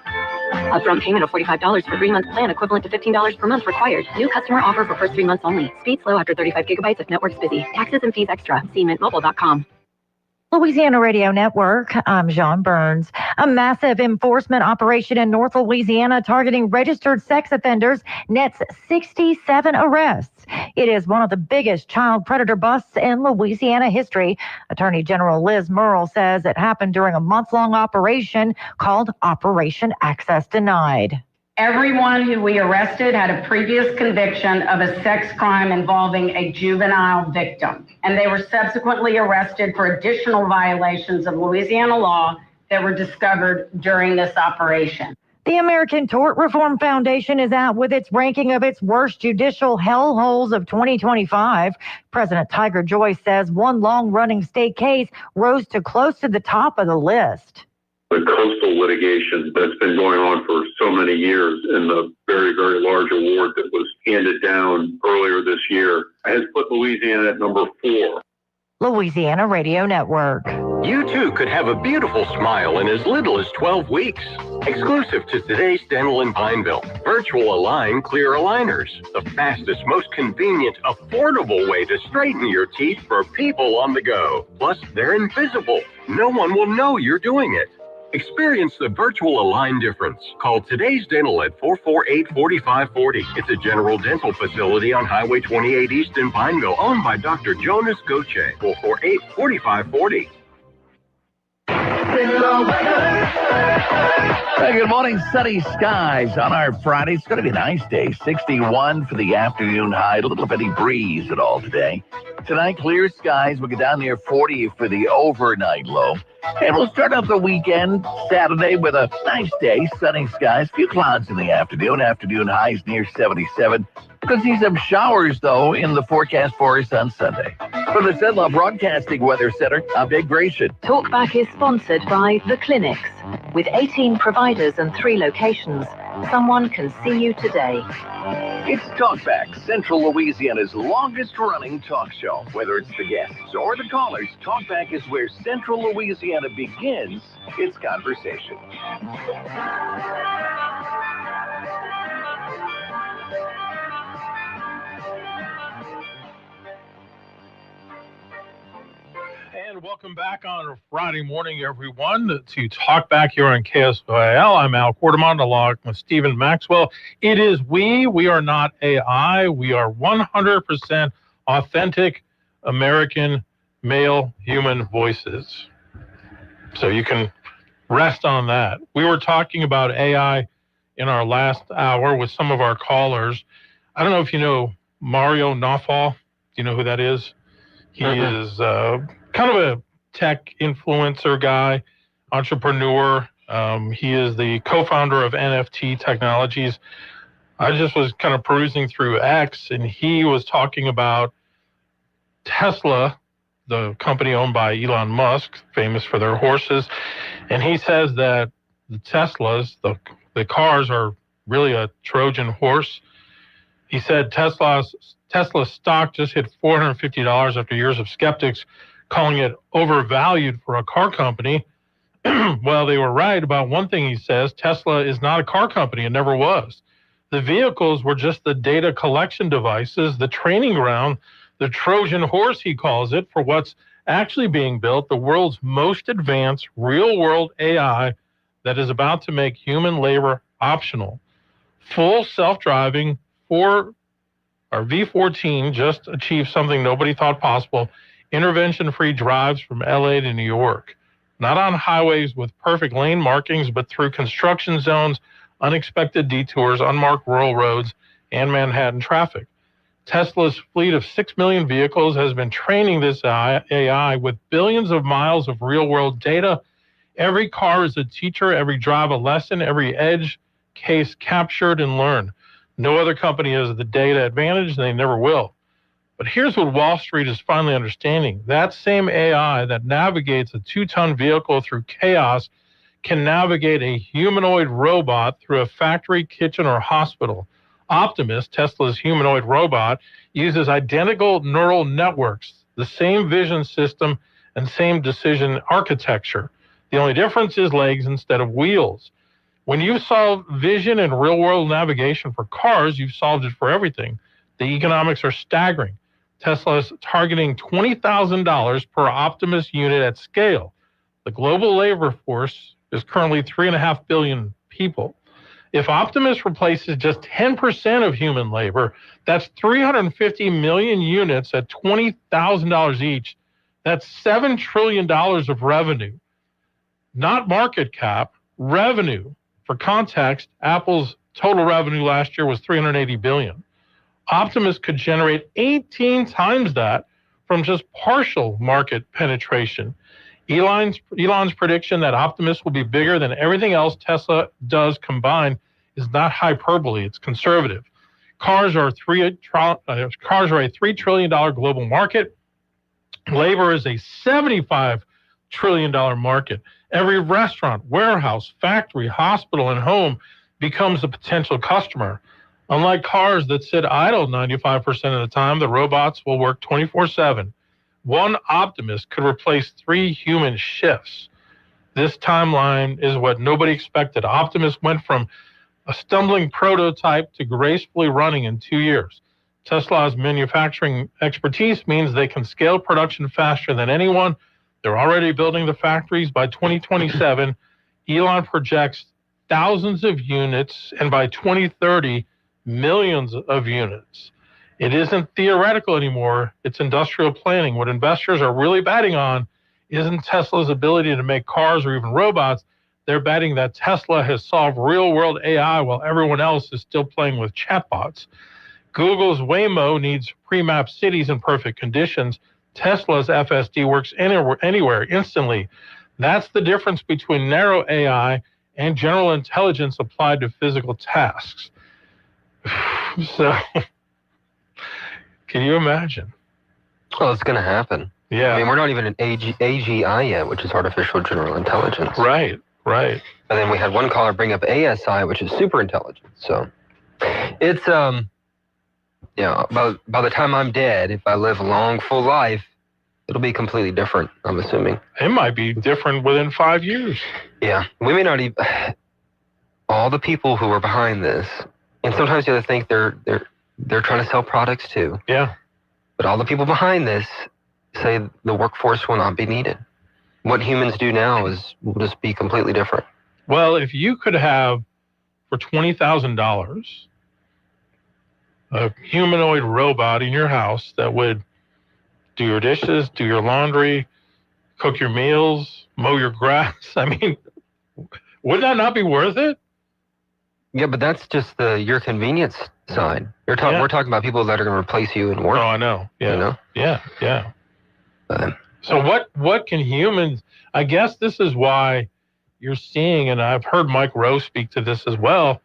Upfront payment of $45 for 3-month plan, equivalent to $15 per month required. New customer offer for first 3 months only. Speed slow after 35 gigabytes if network's busy. Taxes and fees extra. See mintmobile.com. Louisiana Radio Network, I'm John Burns. A massive enforcement operation in North Louisiana targeting registered sex offenders nets 67 arrests. It is one of the biggest child predator busts in Louisiana history. Attorney General Liz Murrill says it happened during a month-long operation called Operation Access Denied. Everyone who we arrested had a previous conviction of a sex crime involving a juvenile victim, and they were subsequently arrested for additional violations of Louisiana law that were discovered during this operation. The American Tort Reform Foundation is out with its ranking of its worst judicial hellholes of 2025. President Tiger Joyce says one long-running state case rose to close to the top of the list. The coastal litigation that's been going on for so many years and the very, very large award that was handed down earlier this year has put Louisiana at number 4. Louisiana Radio Network. You too could have a beautiful smile in as little as 12 weeks. Exclusive to Today's Dental in Pineville, Virtual Align Clear Aligners. The fastest, most convenient, affordable way to straighten your teeth for people on the go. Plus, they're invisible. No one will know you're doing it. Experience the Virtual Align difference. Call Today's Dental at 448-4540. It's a general dental facility on Highway 28 East in Pineville, owned by Dr. Jonas Goche. 448-4540. Hey, good morning. Sunny skies on our Friday. It's going to be a nice day. 61 for the afternoon high. A little bitty breeze at all today. Tonight, clear skies. We'll get down near 40 for the overnight low. And we'll start out the weekend Saturday with a nice day. Sunny skies. A few clouds in the afternoon. Afternoon highs near 77. Could see some showers, though, in the forecast for us on Sunday. From the Zenlaw Broadcasting Weather Center, I'm Dave Gratian. Talkback is sponsored by The Clinics. With 18 providers and 3 locations, someone can see you today. It's Talkback, Central Louisiana's longest-running talk show. Whether it's the guests or the callers, Talkback is where Central Louisiana begins its conversation. And welcome back on a Friday morning, everyone, to Talk Back here on KSOL. I'm Al Quartermont, along with Stephen Maxwell. It is we are not AI. We are 100% authentic American male human voices. So you can rest on that. We were talking about AI in our last hour with some of our callers. I don't know if you know Mario Nawfal. Do you know who that is? He is kind of a tech influencer guy, entrepreneur. He is the co-founder of NFT Technologies. I just was kind of perusing through X, and he was talking about Tesla, the company owned by Elon Musk, famous for their horses. And he says that the Teslas, the cars, are really a Trojan horse. He said Tesla stock just hit $450 after years of skeptics calling it overvalued for a car company. Well, they were right about one thing. He says Tesla is not a car company. It never was. The vehicles were just the data collection devices, the training ground, the Trojan horse, he calls it, for what's actually being built, the world's most advanced real-world AI that is about to make human labor optional. Full self-driving V14 just achieved something nobody thought possible, intervention-free drives from LA to New York. Not on highways with perfect lane markings, but through construction zones, unexpected detours, unmarked rural roads, and Manhattan traffic. Tesla's fleet of 6 million vehicles has been training this AI with billions of miles of real-world data. Every car is a teacher, every drive a lesson, every edge case captured and learned. No other company has the data advantage, and they never will. But here's what Wall Street is finally understanding. That same AI that navigates a 2-ton vehicle through chaos can navigate a humanoid robot through a factory, kitchen, or hospital. Optimus, Tesla's humanoid robot, uses identical neural networks, the same vision system and same decision architecture. The only difference is legs instead of wheels. When you solve vision and real-world navigation for cars, you've solved it for everything. The economics are staggering. Tesla is targeting $20,000 per Optimus unit at scale. The global labor force is currently 3.5 billion people. If Optimus replaces just 10% of human labor, that's 350 million units at $20,000 each. That's $7 trillion of revenue. Not market cap, revenue. For context, Apple's total revenue last year was $380 billion. Optimus could generate 18 times that from just partial market penetration. Elon's prediction that Optimus will be bigger than everything else Tesla does combined is not hyperbole, it's conservative. Cars are a $3 trillion global market. Labor is a $75 trillion market. Every restaurant, warehouse, factory, hospital, and home becomes a potential customer. Unlike cars that sit idle 95% of the time, the robots will work 24/7. One Optimus could replace 3 human shifts. This timeline is what nobody expected. Optimus went from a stumbling prototype to gracefully running in 2 years. Tesla's manufacturing expertise means they can scale production faster than anyone. They're already building the factories. By 2027, Elon projects thousands of units, and by 2030, millions of units. It isn't theoretical anymore. It's industrial planning. What investors are really betting on isn't Tesla's ability to make cars or even robots. They're betting that Tesla has solved real-world AI while everyone else is still playing with chatbots. Google's Waymo needs pre-mapped cities in perfect conditions. Tesla's FSD works anywhere, instantly. That's the difference between narrow AI and general intelligence applied to physical tasks. So, can you imagine? Well, it's going to happen. Yeah. I mean, we're not even in AGI yet, which is artificial general intelligence. Right. And then we had one caller bring up ASI, which is super intelligence. So it's, by the time I'm dead, if I live a long, full life, it'll be completely different, I'm assuming. It might be different within 5 years. Yeah. We may not even, all the people who are behind this, and sometimes you have to think they're trying to sell products too. Yeah. But all the people behind this say the workforce will not be needed. What humans do now will just be completely different. Well, if you could have, for $20,000, a humanoid robot in your house that would do your dishes, do your laundry, cook your meals, mow your grass. I mean, would that not be worth it? Yeah, but that's just your convenience side. We're talking about people that are going to replace you in work. Oh, I know. Yeah. You know? Yeah. So what can humans? I guess this is why you're seeing, and I've heard Mike Rowe speak to this as well,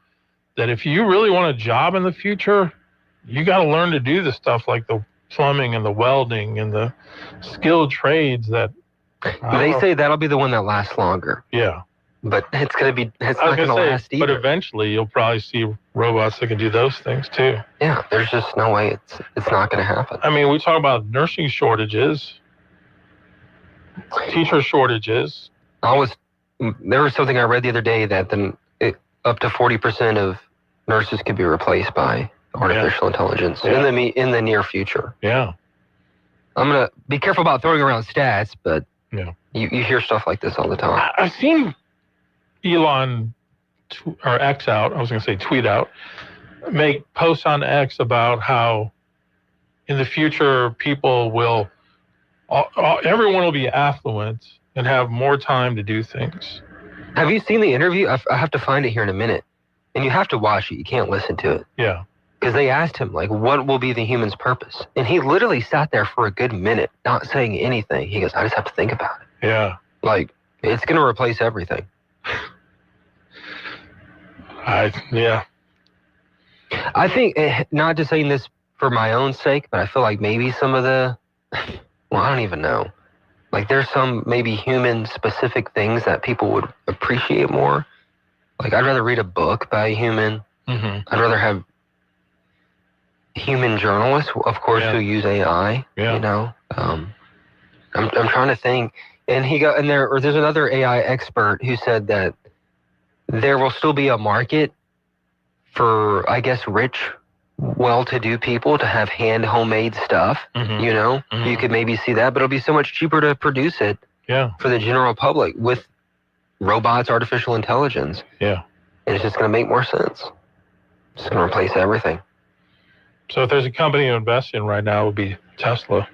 that if you really want a job in the future, you got to learn to do the stuff like the plumbing and the welding and the skilled trades that. They say that'll be the one that lasts longer. Yeah. But it's not going to last either. But eventually you'll probably see robots that can do those things too. Yeah, there's just no way it's not going to happen. I mean, we talk about nursing shortages, teacher shortages. There was something I read the other day that up to 40% of nurses could be replaced by artificial intelligence in the near future. Yeah. I'm going to be careful about throwing around stats, but you hear stuff like this all the time. I've seen Elon or X out, I was going to say tweet out, make posts on X about how in the future people will, everyone will be affluent and have more time to do things. Have you seen the interview? I have to find it here in a minute. And you have to watch it. You can't listen to it. Yeah. Because they asked him, like, what will be the human's purpose? And he literally sat there for a good minute, not saying anything. He goes, I just have to think about it. Yeah. Like, it's going to replace everything. Yeah. I think, not just saying this for my own sake, but I feel like maybe some of I don't even know. Like, there's some maybe human-specific things that people would appreciate more. Like, I'd rather read a book by a human. Mm-hmm. I'd rather have human journalists, of course, who use AI. Yeah. You know, I'm trying to think. And there's another AI expert who said that there will still be a market for, I guess, rich, well-to-do people to have homemade stuff. Mm-hmm. You know, Mm-hmm. you could maybe see that, but it'll be so much cheaper to produce it. Yeah. For the general public with robots, artificial intelligence. Yeah. And it's just going to make more sense. It's going to replace everything. So if there's a company to invest in right now, it would be Tesla.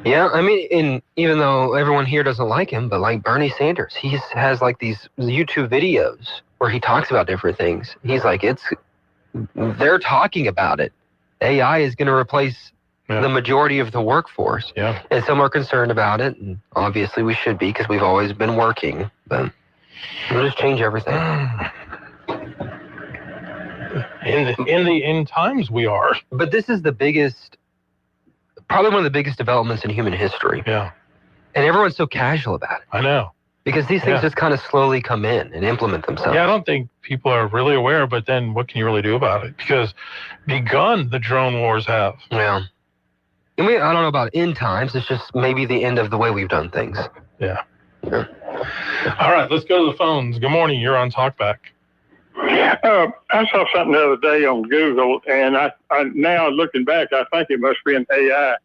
Yeah, I mean, even though everyone here doesn't like him, but like Bernie Sanders, he has like these YouTube videos where he talks about different things. He's like, they're talking about it. AI is going to replace the majority of the workforce. Yeah. And some are concerned about it, and obviously we should be because we've always been working, but it'll just change everything. In the end times we are. But this is probably one of the biggest developments in human history. Yeah. And everyone's so casual about it. I know. Because these things just kind of slowly come in and implement themselves. Yeah, I don't think people are really aware, but then what can you really do about it? Because begun the drone wars have. Yeah. And I don't know about end times. It's just maybe the end of the way we've done things. Yeah. All right, let's go to the phones. Good morning. You're on Talkback. I saw something the other day on Google, and I now looking back, I think it must be an AI.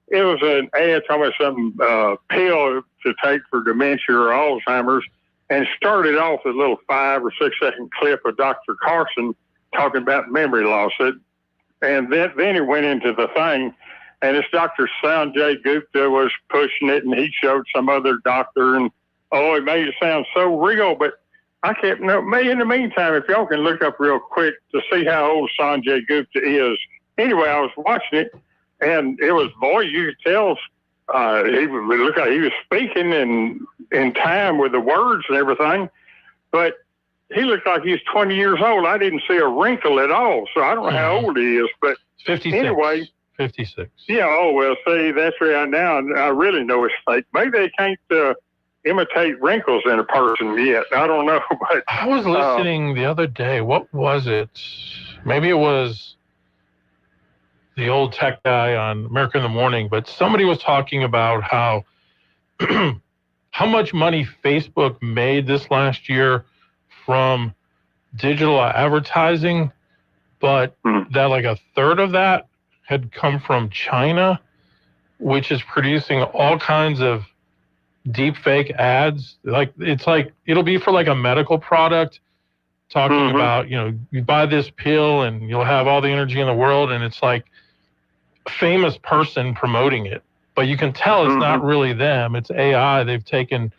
It was an ad talking about some pill to take for dementia or Alzheimer's, and started off with a little 5 or 6 second clip of Dr. Carson talking about memory loss. And then it went into the thing, and this Dr. Sanjay Gupta was pushing it, and he showed some other doctor, and it made it sound so real, but I kept in the meantime, if y'all can look up real quick to see how old Sanjay Gupta is. Anyway, I was watching it, and it was, you could tell he looked like he was speaking in time with the words and everything, but he looked like he was 20 years old. I didn't see a wrinkle at all, so I don't know how old he is, but 56. Anyway. 56. Yeah, see, that's right now. I really know it's fake. Maybe they can't imitate wrinkles in a person yet. I don't know, but I was listening the other day. What was it? Maybe it was the old tech guy on America in the Morning, but somebody was talking about how much money Facebook made this last year from digital advertising, but that like a third of that had come from China, which is producing all kinds of deep fake ads. It'll be for like a medical product talking about, you buy this pill and you'll have all the energy in the world, and it's like a famous person promoting it. but you can tell it's not really them. It's AI. They've taken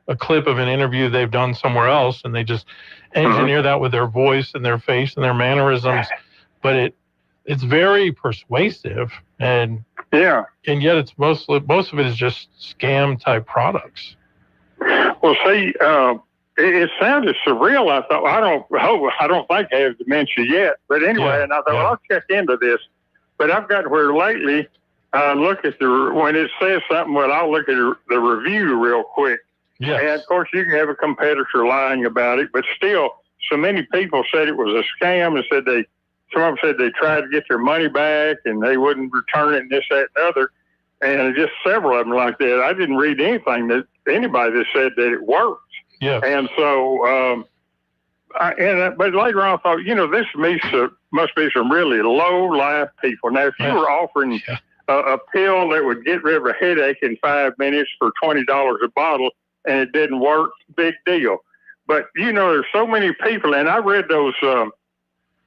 a clip of an interview they've done somewhere else, and they just engineer that with their voice and their face and their mannerisms. But it's very persuasive, and yet it's most of it is just scam type products. Well, see, it sounded surreal. I thought, I don't think I have dementia yet. But anyway, and I thought, well, I'll check into this. But I've got where lately I look at when it says something, well, I'll look at the review real quick. Yes. And of course, you can have a competitor lying about it, but still, so many people said it was a scam and said some of them said they tried to get their money back and they wouldn't return it and this, that, and other. And just several of them like that. I didn't read anything that anybody that said that it worked. Yeah. And so, but later on I thought, this must be some really low life people. Now, if you were offering a pill that would get rid of a headache in 5 minutes for $20 a bottle and it didn't work, big deal. But, there's so many people, and I read those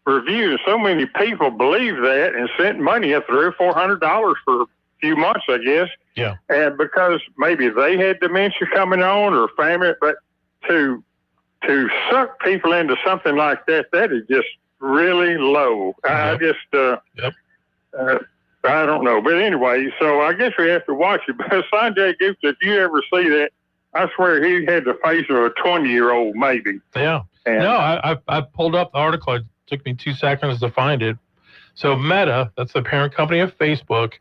reviews, so many people believe that and sent money at $300 or $400 for a few months, I guess. Yeah. And because maybe they had dementia coming on or family, but to suck people into something like that is just really low. I just, I don't know. But anyway, so I guess we have to watch it. But Sanjay Gupta, if you ever see that, I swear he had the face of a 20-year-old maybe. Yeah. And, no, I pulled up the article. It took me 2 seconds to find it. So Meta, that's the parent company of Facebook,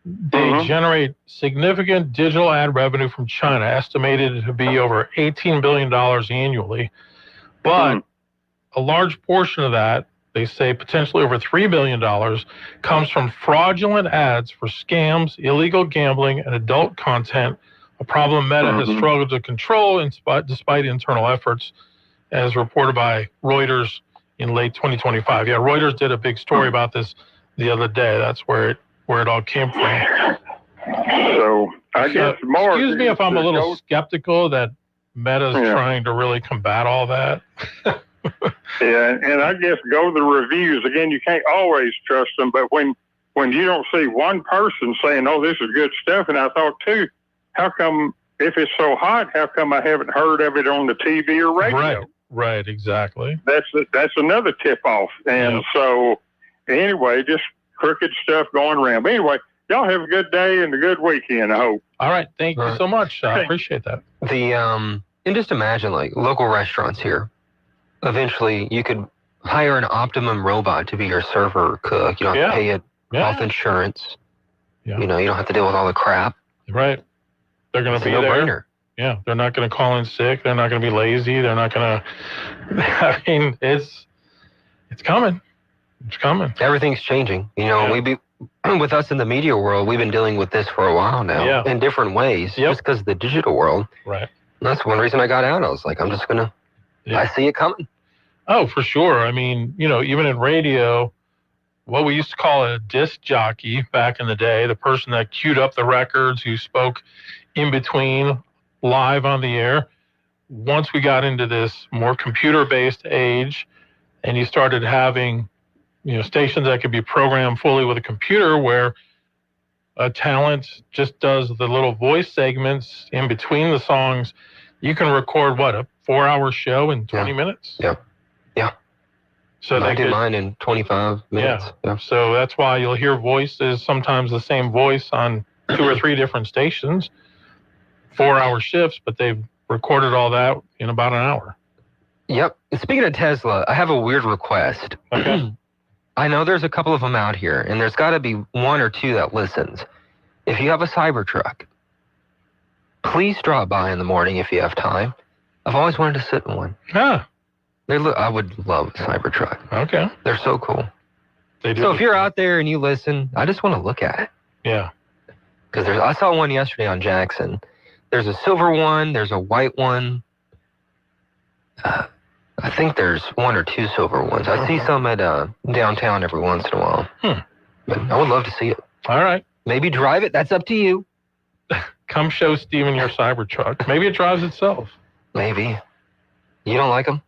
they generate significant digital ad revenue from China, estimated to be over $18 billion annually. But a large portion of that, they say potentially over $3 billion, comes from fraudulent ads for scams, illegal gambling, and adult content, a problem Meta has struggled to control despite internal efforts, as reported by Reuters in late 2025. Yeah, Reuters did a big story about this the other day. That's where it all came from. So I guess more. Excuse me if I'm a little skeptical that Meta's trying to really combat all that. Yeah, and I guess go to the reviews. Again, you can't always trust them, but when you don't see one person saying, oh, this is good stuff, and I thought, too, how come, if it's so hot, how come I haven't heard of it on the TV or radio? Right, exactly. That's another tip-off. And so, anyway, just crooked stuff going around. But anyway, y'all have a good day and a good weekend, I hope. All right, thank you so much. I appreciate that. And just imagine, like, local restaurants here. Eventually, you could hire an Optimum robot to be your server or cook. You don't have to pay it health insurance. Yeah. You don't have to deal with all the crap. Right. They're going to be no-brainer. Yeah, they're not going to call in sick. They're not going to be lazy. They're not going to. I mean, it's coming. It's coming. Everything's changing. With us in the media world, we've been dealing with this for a while now in different ways, just because of the digital world. Right. And that's one reason I got out. I was like, I'm just going to, I see it coming. Oh, for sure. I mean, even in radio, what we used to call a disc jockey back in the day, the person that queued up the records, who spoke in between live on the air. Once we got into this more computer-based age and you started having, stations that could be programmed fully with a computer, where a talent just does the little voice segments in between the songs, you can record, a 4-hour show in 20 minutes? Yeah. So I did mine in 25 minutes. Yeah. So that's why you'll hear voices, sometimes the same voice on 2 or 3 different stations, 4-hour shifts, but they've recorded all that in about an hour. Yep. Speaking of Tesla, I have a weird request. Okay. I know there's a couple of them out here, and there's got to be 1 or 2 that listens. If you have a Cybertruck, please drop by in the morning if you have time. I've always wanted to sit in one. I would love a Cybertruck. Okay. They're so cool. They do. So if you're out there and you listen, I just want to look at it. Yeah. Because I saw one yesterday on Jackson. There's a silver one. There's a white one. I think there's 1 or 2 silver ones. I see some at downtown every once in a while. But I would love to see it. All right. Maybe drive it. That's up to you. Come show Steven your Cybertruck. Maybe it drives itself. Maybe. You don't like them?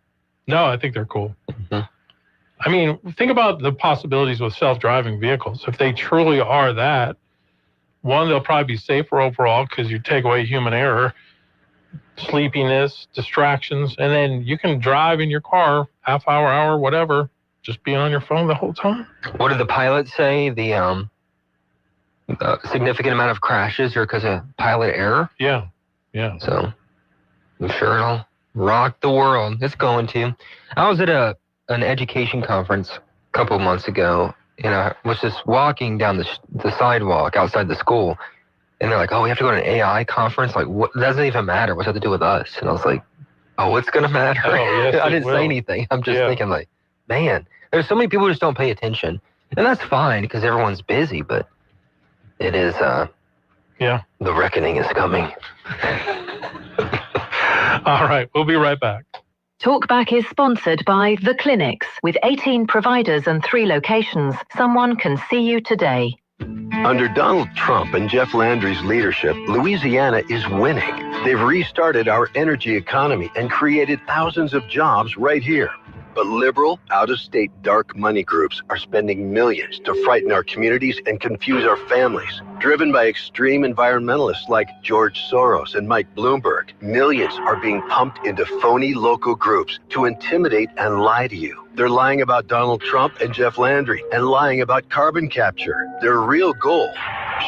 No, I think they're cool. I mean, think about the possibilities with self-driving vehicles. If they truly are that, one, they'll probably be safer overall because you take away human error, sleepiness, distractions, and then you can drive in your car, half hour, whatever, just be on your phone the whole time. What did the pilot say? The significant amount of crashes are because of pilot error? Yeah. So I'm sure it'll rock the world. It's going to. I was at an education conference a couple of months ago, and I was just walking down the sidewalk outside the school, and they're like, oh, we have to go to an AI conference? Like, what? It doesn't even matter. What's that to do with us? And I was like, oh, it's going to matter? Oh, yes, I didn't will. say anything. I'm just thinking like, man, there's so many people who just don't pay attention. And that's fine because everyone's busy, but it is, the reckoning is coming. All right, we'll be right back. Talkback is sponsored by The Clinics. With 18 providers and 3 locations, someone can see you today. Under Donald Trump and Jeff Landry's leadership, Louisiana is winning. They've restarted our energy economy and created thousands of jobs right here. But liberal, out-of-state dark money groups are spending millions to frighten our communities and confuse our families. Driven by extreme environmentalists like George Soros and Mike Bloomberg, millions are being pumped into phony local groups to intimidate and lie to you. They're lying about Donald Trump and Jeff Landry and lying about carbon capture. Their real goal: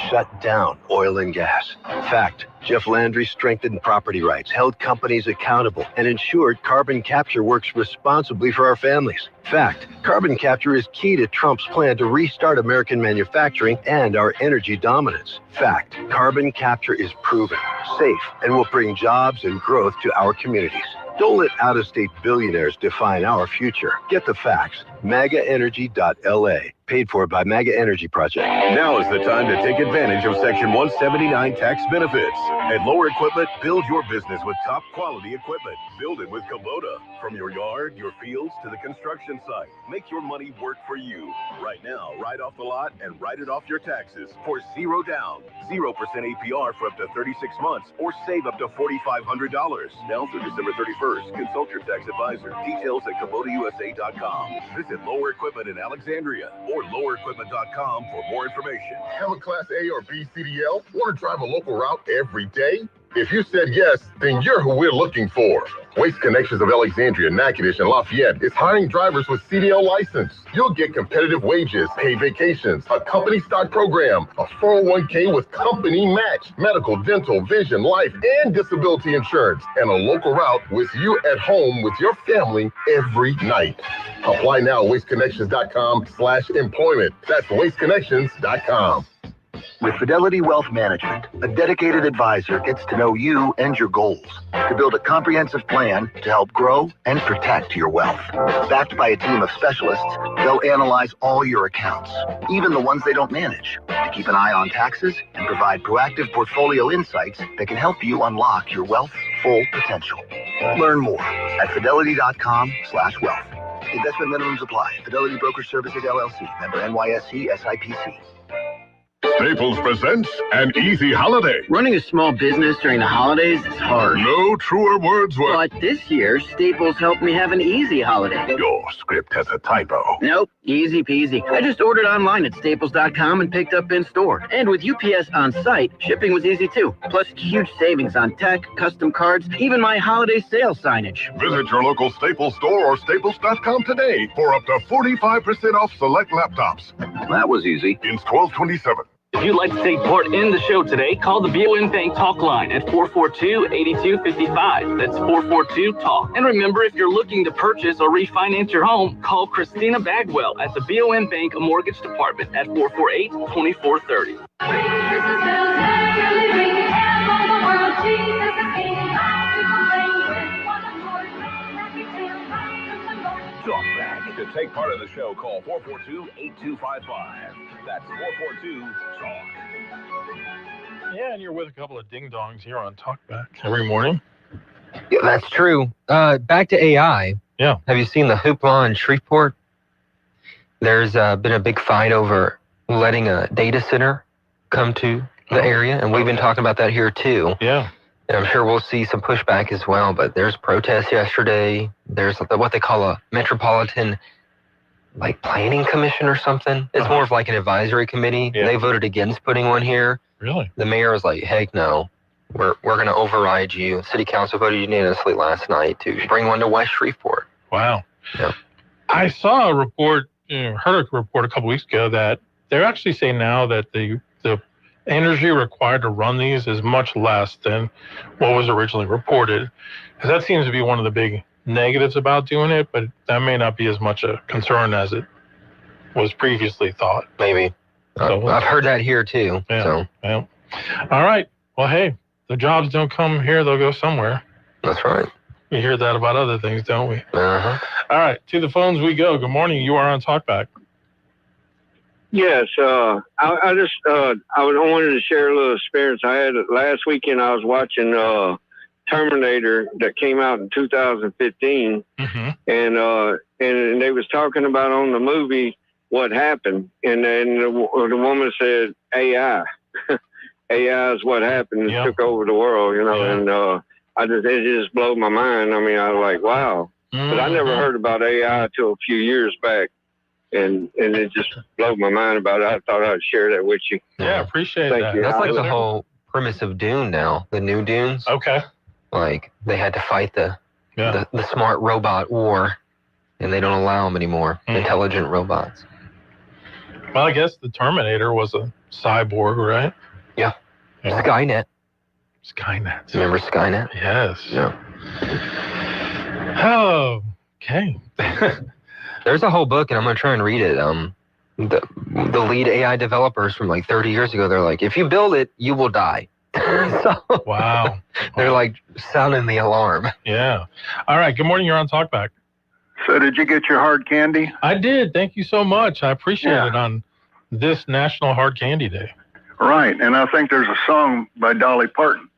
shut down oil and gas. Fact: Jeff Landry strengthened property rights, held companies accountable, and ensured carbon capture works responsibly for our families. Fact: carbon capture is key to Trump's plan to restart American manufacturing and our energy dominance. Fact: carbon capture is proven, safe, and will bring jobs and growth to our communities. Don't let out-of-state billionaires define our future. Get the facts. MAGAenergy.la. Paid for by MAGA Energy Project. Now is the time to take advantage of Section 179 tax benefits. At Lower Equipment, build your business with top quality equipment. Build it with Kubota. From your yard, your fields, to the construction site. Make your money work for you. Right now, write off the lot and write it off your taxes for $0 down. 0% APR for up to 36 months or save up to $4,500. Now through December 31st. Consult your tax advisor. Details at KubotaUSA.com. Visit Lower Equipment in Alexandria or lowerequipment.com for more information. Have a Class A or B CDL? Want to drive a local route every day? If you said yes, then you're who we're looking for. Waste Connections of Alexandria, Natchitoches, and Lafayette is hiring drivers with CDL license. You'll get competitive wages, paid vacations, a company stock program, a 401k with company match, medical, dental, vision, life, and disability insurance, and a local route with you at home with your family every night. Apply now at wasteconnections.com/employment. That's wasteconnections.com. With Fidelity Wealth Management, a dedicated advisor gets to know you and your goals to build a comprehensive plan to help grow and protect your wealth. Backed by a team of specialists, they'll analyze all your accounts, even the ones they don't manage, to keep an eye on taxes and provide proactive portfolio insights that can help you unlock your wealth's full potential. Learn more at fidelity.com/wealth. Investment minimums apply. Fidelity Broker Services, LLC. Member NYSE SIPC. Staples presents An Easy Holiday. Running a small business during the holidays is hard. No truer words were. But this year, Staples helped me have an easy holiday. Your script has a typo. Nope, easy peasy. I just ordered online at staples.com and picked up in store. And with UPS on site, shipping was easy too. Plus, huge savings on tech, custom cards, even my holiday sale signage. Visit your local Staples store or staples.com today for up to 45% off select laptops. That was easy. Ins 12/27. If you'd like to take part in the show today, call the BON Bank Talk line at 442-8255. That's 442-TALK. And remember, if you're looking to purchase or refinance your home, call Christina Bagwell at the BON Bank Mortgage Department at 448-2430. Talkback. To take part in the show, call 442-8255. That's 442-TALK. Yeah, and you're with a couple of ding-dongs here on Talkback every morning. Yeah, that's true. Back to AI. Yeah. Have you seen the hoopla in Shreveport? There's been a big fight over letting a data center come to the area, and we've been talking about that here too. Yeah. And I'm sure we'll see some pushback as well, but there's protests yesterday. There's what they call a metropolitan planning commission or something. It's more of like an advisory committee. Yeah. They voted against putting one here. Really? The mayor was like, heck no. We're going to override you. City council voted unanimously last night to bring one to West Shreveport. Wow. Yeah. I saw a report, heard a report a couple weeks ago that they're actually saying now that the energy required to run these is much less than what was originally reported. Because that seems to be one of the big negatives about doing it, but that may not be as much a concern as it was previously thought. Maybe. So, I've heard that here too. Yeah, So. yeah. All right. Well, hey, the jobs don't come here, they'll go somewhere. That's right. We hear that about other things, don't we? Uh-huh. All right, to the phones we go. Good morning. You are on Talkback. Yes, I wanted to share a little experience I had last weekend. I was watching Terminator that came out in 2015, and they was talking about on the movie what happened, and then the woman said AI. AI is what happened. It took over the world, and it just blew my mind. I mean, I was like, wow. But I never heard about AI until a few years back, and it just blew my mind about it. I thought I'd share that with you. Yeah, appreciate that. That's like the whole premise of Dune now, the new Dunes. Okay. Like, they had to fight the smart robot war, and they don't allow them anymore, intelligent robots. Well, I guess the Terminator was a cyborg, right? Yeah. Skynet. Skynet. Remember Skynet? Yes. Yeah. Oh, okay. There's a whole book, and I'm going to try and read it. The lead AI developers from like 30 years ago, they're like, if you build it, you will die. Wow. They're like sounding the alarm. Yeah. All right. Good morning. You're on Talkback. So did you get your hard candy? I did. Thank you so much. I appreciate it on this National Hard Candy Day. Right. And I think there's a song by Dolly Parton,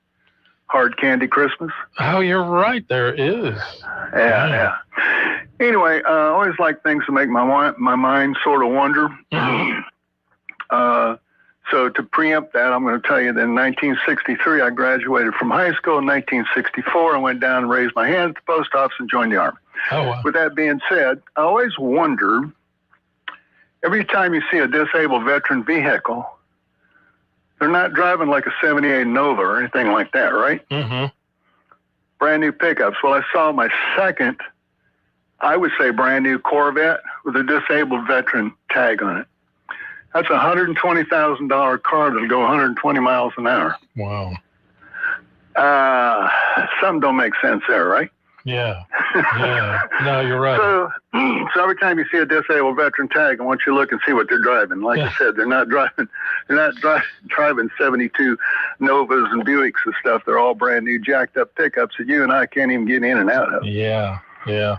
Hard Candy Christmas. Oh, you're right. There is. Yeah. Anyway, I always like things to make my mind sort of wonder. So to preempt that, I'm going to tell you that in 1963, I graduated from high school. In 1964, I went down and raised my hand at the post office and joined the Army. Oh, wow. With that being said, I always wonder, every time you see a disabled veteran vehicle, they're not driving like a 78 Nova or anything like that, right? Mm-hmm. Brand new pickups. Well, I saw my second, I would say brand new Corvette with a disabled veteran tag on it. That's a $120,000 car that'll go 120 miles an hour. Wow. Something don't make sense there, right? Yeah. Yeah. No, you're right. So every time you see a disabled veteran tag, I want you to look and see what they're driving. Like I said, they're not driving 72 Novas and Buicks and stuff. They're all brand new jacked up pickups that you and I can't even get in and out of. Yeah. Yeah.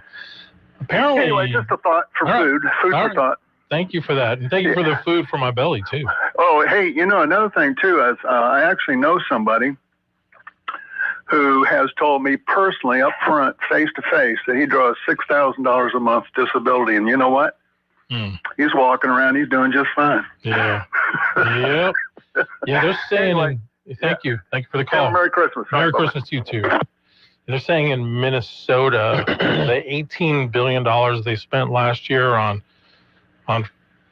Apparently. Anyway, just a thought for food for thought. Thank you for that. And thank you for the food for my belly, too. Oh, hey, another thing, too, is I actually know somebody who has told me personally up front, face to face, that he draws $6,000 a month disability. And you know what? He's walking around. He's doing just fine. Yeah. Yep. Yeah, they're saying, Anyway, thank you. Thank you for the call. Merry Christmas. Merry Bye-bye. Christmas to you, too. They're saying in Minnesota, the $18 billion they spent last year on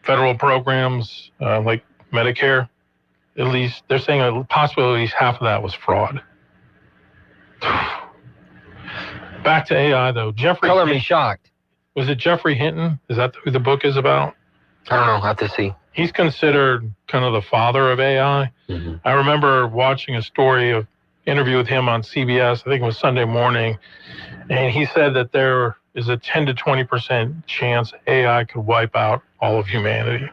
federal programs like Medicare, at least they're saying possibly at least half of that was fraud. Back to AI though. Jeffrey. Color me shocked. Was it Jeffrey Hinton? Is that who the book is about? I don't know. I'll have to see. He's considered kind of the father of AI. Mm-hmm. I remember watching a interview with him on CBS. I think it was Sunday morning, and he said that there is a 10 to 20% chance AI could wipe out all of humanity.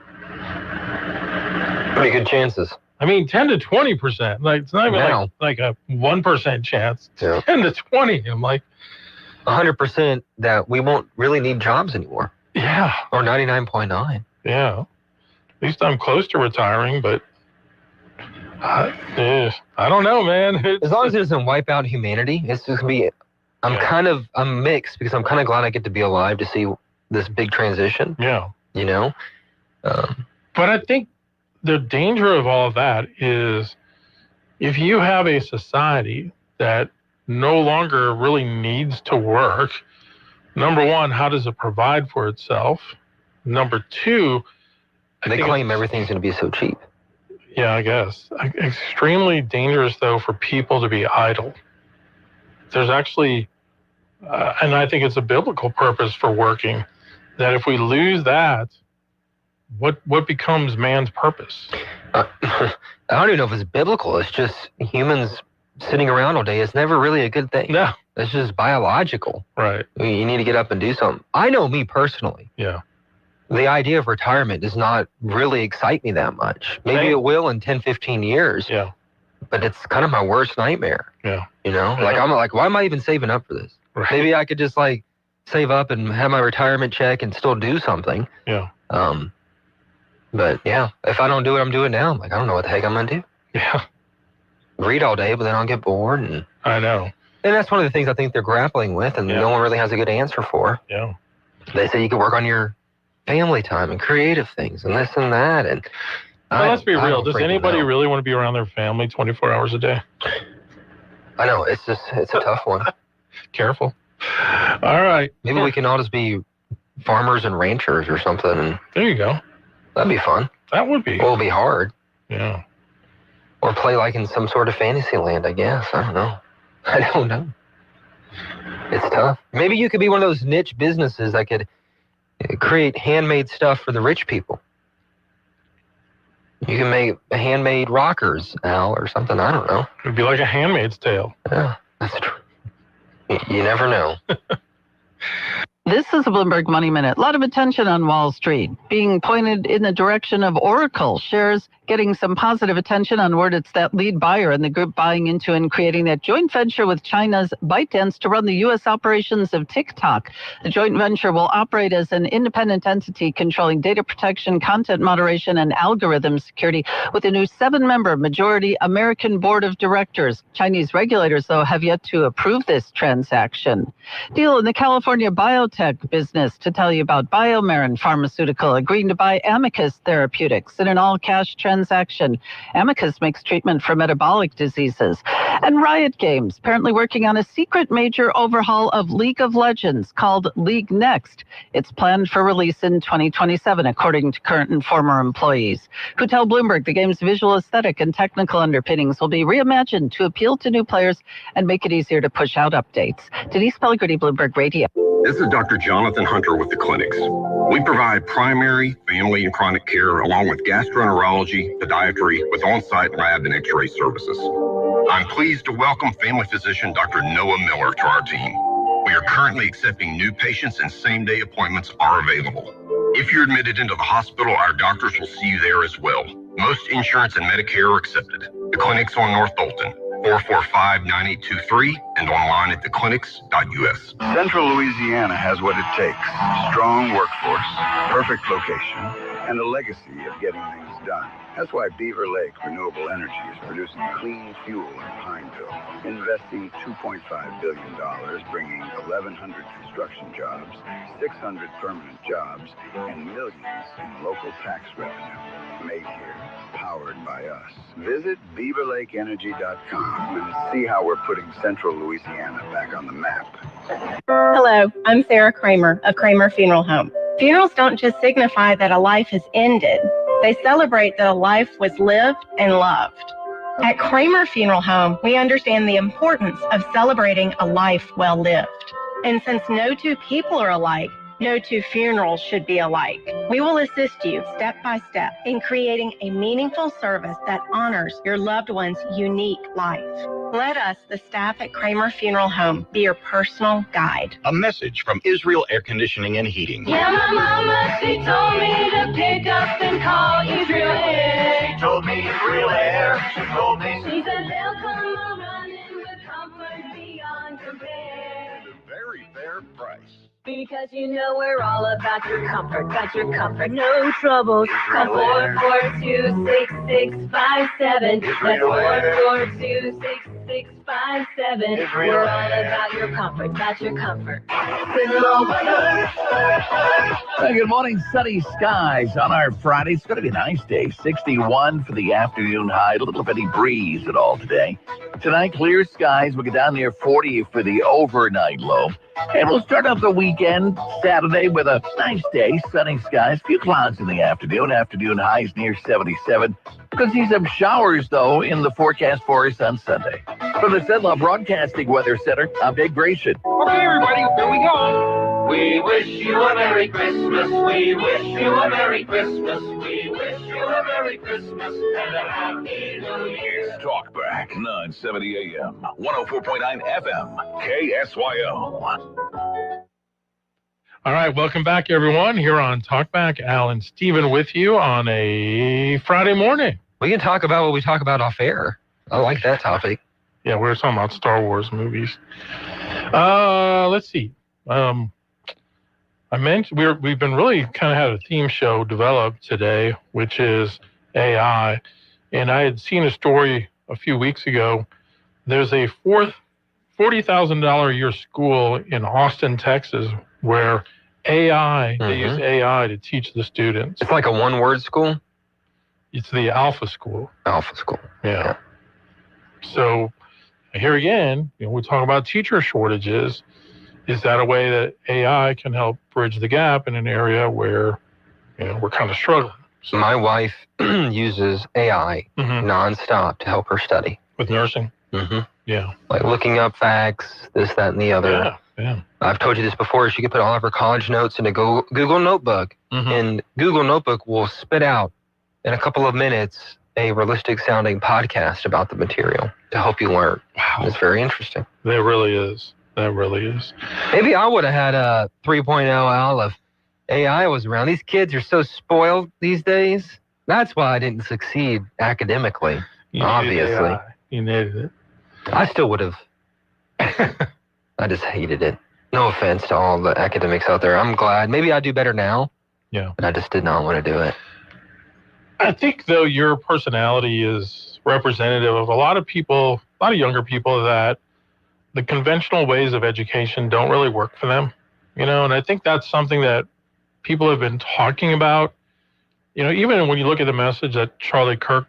Pretty good chances. I mean, 10 to 20%. Like, it's not even like a 1% chance. It's 10 to 20. I'm like, 100% that we won't really need jobs anymore. Yeah. Or 99.9. Yeah. At least I'm close to retiring, but I don't know, man. As long as it doesn't wipe out humanity, it's just gonna be. I'm mixed because I'm kind of glad I get to be alive to see this big transition. Yeah. But I think the danger of all of that is if you have a society that no longer really needs to work, number one, how does it provide for itself? Number two, they claim everything's going to be so cheap. Yeah, I guess. Extremely dangerous, though, for people to be idle. There's actually, and I think it's a biblical purpose for working, that if we lose that, what becomes man's purpose? I don't even know if it's biblical. It's just humans sitting around all day is never really a good thing. No. It's just biological. Right. You need to get up and do something. I know me personally. Yeah. The idea of retirement does not really excite me that much. Maybe it will in 10, 15 years. Yeah. But it's kind of my worst nightmare. Yeah. You know? Yeah. Like, I'm like, why am I even saving up for this? Right. Maybe I could just, like, save up and have my retirement check and still do something. Yeah. But, yeah, if I don't do what I'm doing now, I'm like, I don't know what the heck I'm going to do. Yeah. Read all day, but then I'll get bored. And I know. And that's one of the things I think they're grappling with, and no one really has a good answer for. Yeah. They say you can work on your family time and creative things and this and that. And well, let's be real. Does anybody know. really want to be around their family 24 hours a day? I know. It's a tough one. Careful. All right. Maybe we can all just be farmers and ranchers or something. And there you go. That'd be fun. That would be. Well, it'll be hard. Yeah. Or play like in some sort of fantasy land, I guess. I don't know. I don't know. It's tough. Maybe you could be one of those niche businesses that could create handmade stuff for the rich people. You can make handmade rockers, Al, or something. I don't know. It'd be like a Handmaid's Tale. Yeah, that's true. You never know. This is a Bloomberg Money Minute. A lot of attention on Wall Street being pointed in the direction of Oracle. Shares getting some positive attention on word it's that lead buyer in the group buying into and creating that joint venture with China's ByteDance to run the U.S. operations of TikTok. The joint venture will operate as an independent entity controlling data protection, content moderation, and algorithm security with a new 7-member majority American board of directors. Chinese regulators, though, have yet to approve this transaction. Deal in the California biotech business to tell you about BioMarin Pharmaceutical agreeing to buy Amicus Therapeutics in an all-cash transaction. Amicus makes treatment for metabolic diseases. And Riot Games, apparently working on a secret major overhaul of League of Legends called League Next. It's planned for release in 2027, according to current and former employees, who tell Bloomberg the game's visual aesthetic and technical underpinnings will be reimagined to appeal to new players and make it easier to push out updates. Denise Pellegrini, Bloomberg Radio. This is Dr. Jonathan Hunter with the clinics. We provide primary, family, and chronic care along with gastroenterology, podiatry, with on-site lab and x-ray services. I'm pleased to welcome family physician Dr. Noah Miller to our team. We are currently accepting new patients and same-day appointments are available. If you're admitted into the hospital, our doctors will see you there as well. Most insurance and Medicare are accepted. The clinic's on North Dalton. 445-9823 and online at theclinics.us. Central Louisiana has what it takes. Strong workforce, perfect location, and a legacy of getting things done. That's why Beaver Lake Renewable Energy is producing clean fuel in Pineville, investing $2.5 billion, bringing 1,100 construction jobs, 600 permanent jobs, and millions in local tax revenue. Made here, powered by us. Visit BeaverLakeEnergy.com and see how we're putting Central Louisiana back on the map. Hello, I'm Sarah Kramer of Kramer Funeral Home. Funerals don't just signify that a life has ended. They celebrate that a life was lived and loved. At Kramer Funeral Home, we understand the importance of celebrating a life well lived. And since no two people are alike, no two funerals should be alike. We will assist you step by step in creating a meaningful service that honors your loved one's unique life. Let us, the staff at Kramer Funeral Home, be your personal guide. A message from Israel Air Conditioning and Heating. Yeah, my mama, she told me to pick up and call Israel Air. She told me Israel Air. She told me. She said they'll come running with comfort beyond compare. At a very fair price. Because you know we're all about your comfort, no troubles. Call 442-6657. That's 442-6657. We're all about your comfort. Good morning, sunny skies on our Friday. It's going to be a nice day. 61 for the afternoon high. A little bitty breeze at all today. Tonight, clear skies. We'll get down near 40 for the overnight low. And we'll start off the weekend Saturday with a nice day, sunny skies, few clouds in the afternoon. Afternoon highs near 77. Could see some showers, though, in the forecast for us on Sunday. From the Zenlaw Broadcasting Weather Center, I'm Dave Grayson. Okay, everybody, here we go. We wish you a Merry Christmas. We wish you a Merry Christmas. We wish you a Merry Christmas and a Happy New Year. Talkback 970 AM, 104.9 FM, KSYO. All right, welcome back, everyone, here on Talkback. Al and Steven with you on a Friday morning. We can talk about what we talk about off air. I like that topic. Yeah, we were talking about Star Wars movies. Let's see. I mentioned we've been really kind of had a theme show developed today, which is AI. And I had seen a story a few weeks ago. There's a $40,000 a year school in Austin, Texas, where they use AI to teach the students. It's like a one-word school? It's the Alpha School. Alpha School. Yeah. So here again, we talk about teacher shortages. Is that a way that AI can help bridge the gap in an area where we're kind of struggling? So my wife uses AI nonstop to help her study. With nursing? Mm-hmm. Yeah. Like looking up facts, this, that, and the other. Yeah. I've told you this before. She could put all of her college notes into Google Notebook, and Google Notebook will spit out in a couple of minutes a realistic-sounding podcast about the material to help you learn. Wow. It's very interesting. That really is. That really is. Maybe I would have had a 3.0 Al if AI was around. These kids are so spoiled these days. That's why I didn't succeed academically, obviously. You needed it. I still would have. I just hated it. No offense to all the academics out there. I'm glad. Maybe I do better now. Yeah. But I just did not want to do it. I think, though, your personality is representative of a lot of people, a lot of younger people, that the conventional ways of education don't really work for them. And I think that's something that people have been talking about. Even when you look at the message that Charlie Kirk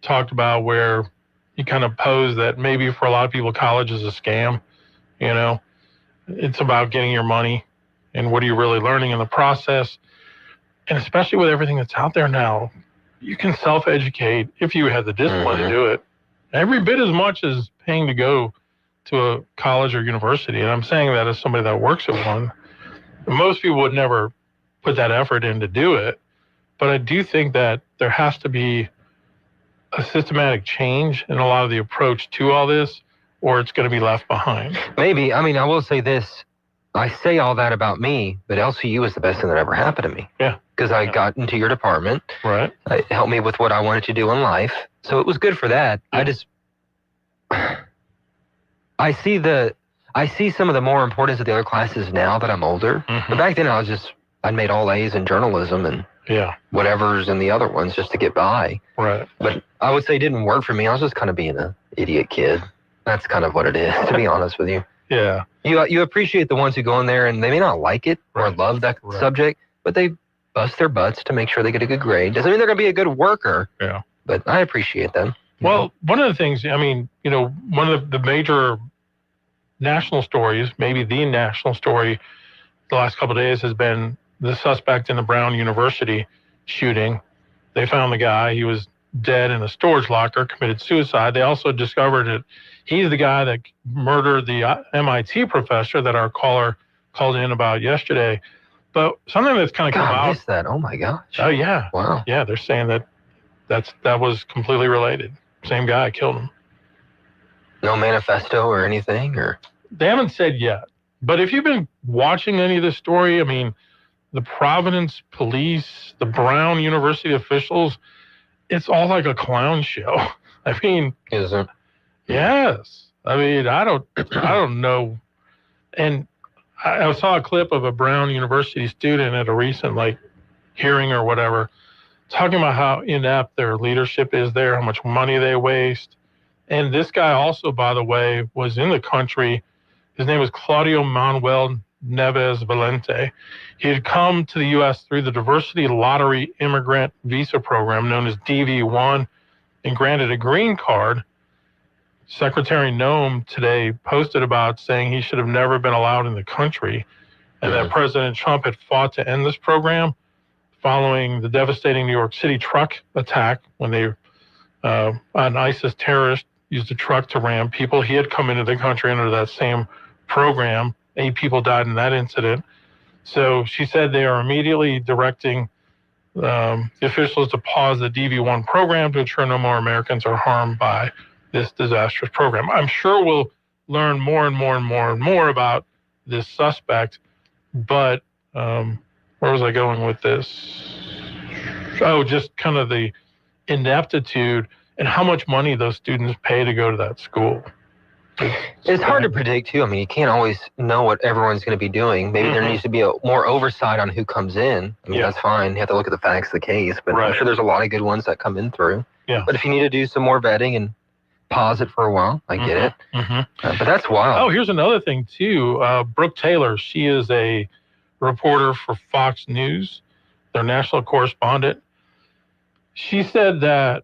talked about, where he kind of posed that maybe for a lot of people, college is a scam. It's about getting your money and what are you really learning in the process. And especially with everything that's out there now, you can self-educate if you have the discipline to do it. Every bit as much as paying to go to a college or university. And I'm saying that as somebody that works at one. Most people would never put that effort in to do it. But I do think that there has to be a systematic change in a lot of the approach to all this, or it's going to be left behind. Maybe. I mean, I will say this. I say all that about me, but LCU is the best thing that ever happened to me. Yeah. Because I got into your department. Right. It helped me with what I wanted to do in life. So it was good for that. Yeah. I see some of the more importance of the other classes now that I'm older. But back then I'd made all A's in journalism and whatever's in the other ones just to get by. Right. But I would say it didn't work for me. I was just kind of being an idiot kid. That's kind of what it is, to be honest with you. Yeah. You appreciate the ones who go in there and they may not like it or love that subject, but they bust their butts to make sure they get a good grade. Doesn't mean they're going to be a good worker. Yeah. But I appreciate them. Well, one of the things, one of the major national stories, maybe the national story the last couple of days has been the suspect in the Brown University shooting. They found the guy. He was dead in a storage locker, committed suicide. They also discovered that he's the guy that murdered the MIT professor that our caller called in about yesterday. But something that's kind of come out. I missed that. Oh my gosh. Oh yeah. Wow. Yeah, they're saying that was completely related. Same guy killed him. No manifesto or anything, or they haven't said yet. But if you've been watching any of this story, I mean, the Providence police, the Brown University officials, it's all like a clown show. I mean, is it? Yes. I mean, I don't know. And I saw a clip of a Brown University student at a recent hearing or whatever, talking about how inept their leadership is there, how much money they waste. And this guy also, by the way, was in the country. His name was Claudio Manuel Neves Valente. He had come to the U.S. through the Diversity Lottery Immigrant Visa Program, known as DV1, and granted a green card. Secretary Noem today posted about saying he should have never been allowed in the country, and that President Trump had fought to end this program following the devastating New York City truck attack when they an ISIS terrorist used a truck to ram people. He had come into the country under that same program. 8 people died in that incident. So she said they are immediately directing the officials to pause the DV-1 program to ensure no more Americans are harmed by this disastrous program. I'm sure we'll learn more and more and more and more about this suspect, but where was I going with this? Oh, just kind of the ineptitude and how much money those students pay to go to that school. It's hard to predict, too. I mean, you can't always know what everyone's going to be doing. Maybe there needs to be more oversight on who comes in. I mean, that's fine. You have to look at the facts of the case, but I'm sure there's a lot of good ones that come in through. Yeah. But if you need to do some more vetting and pause it for a while, I get it. But that's wild. Oh, here's another thing, too. Brooke Taylor, she is a reporter for Fox News, their national correspondent. She said that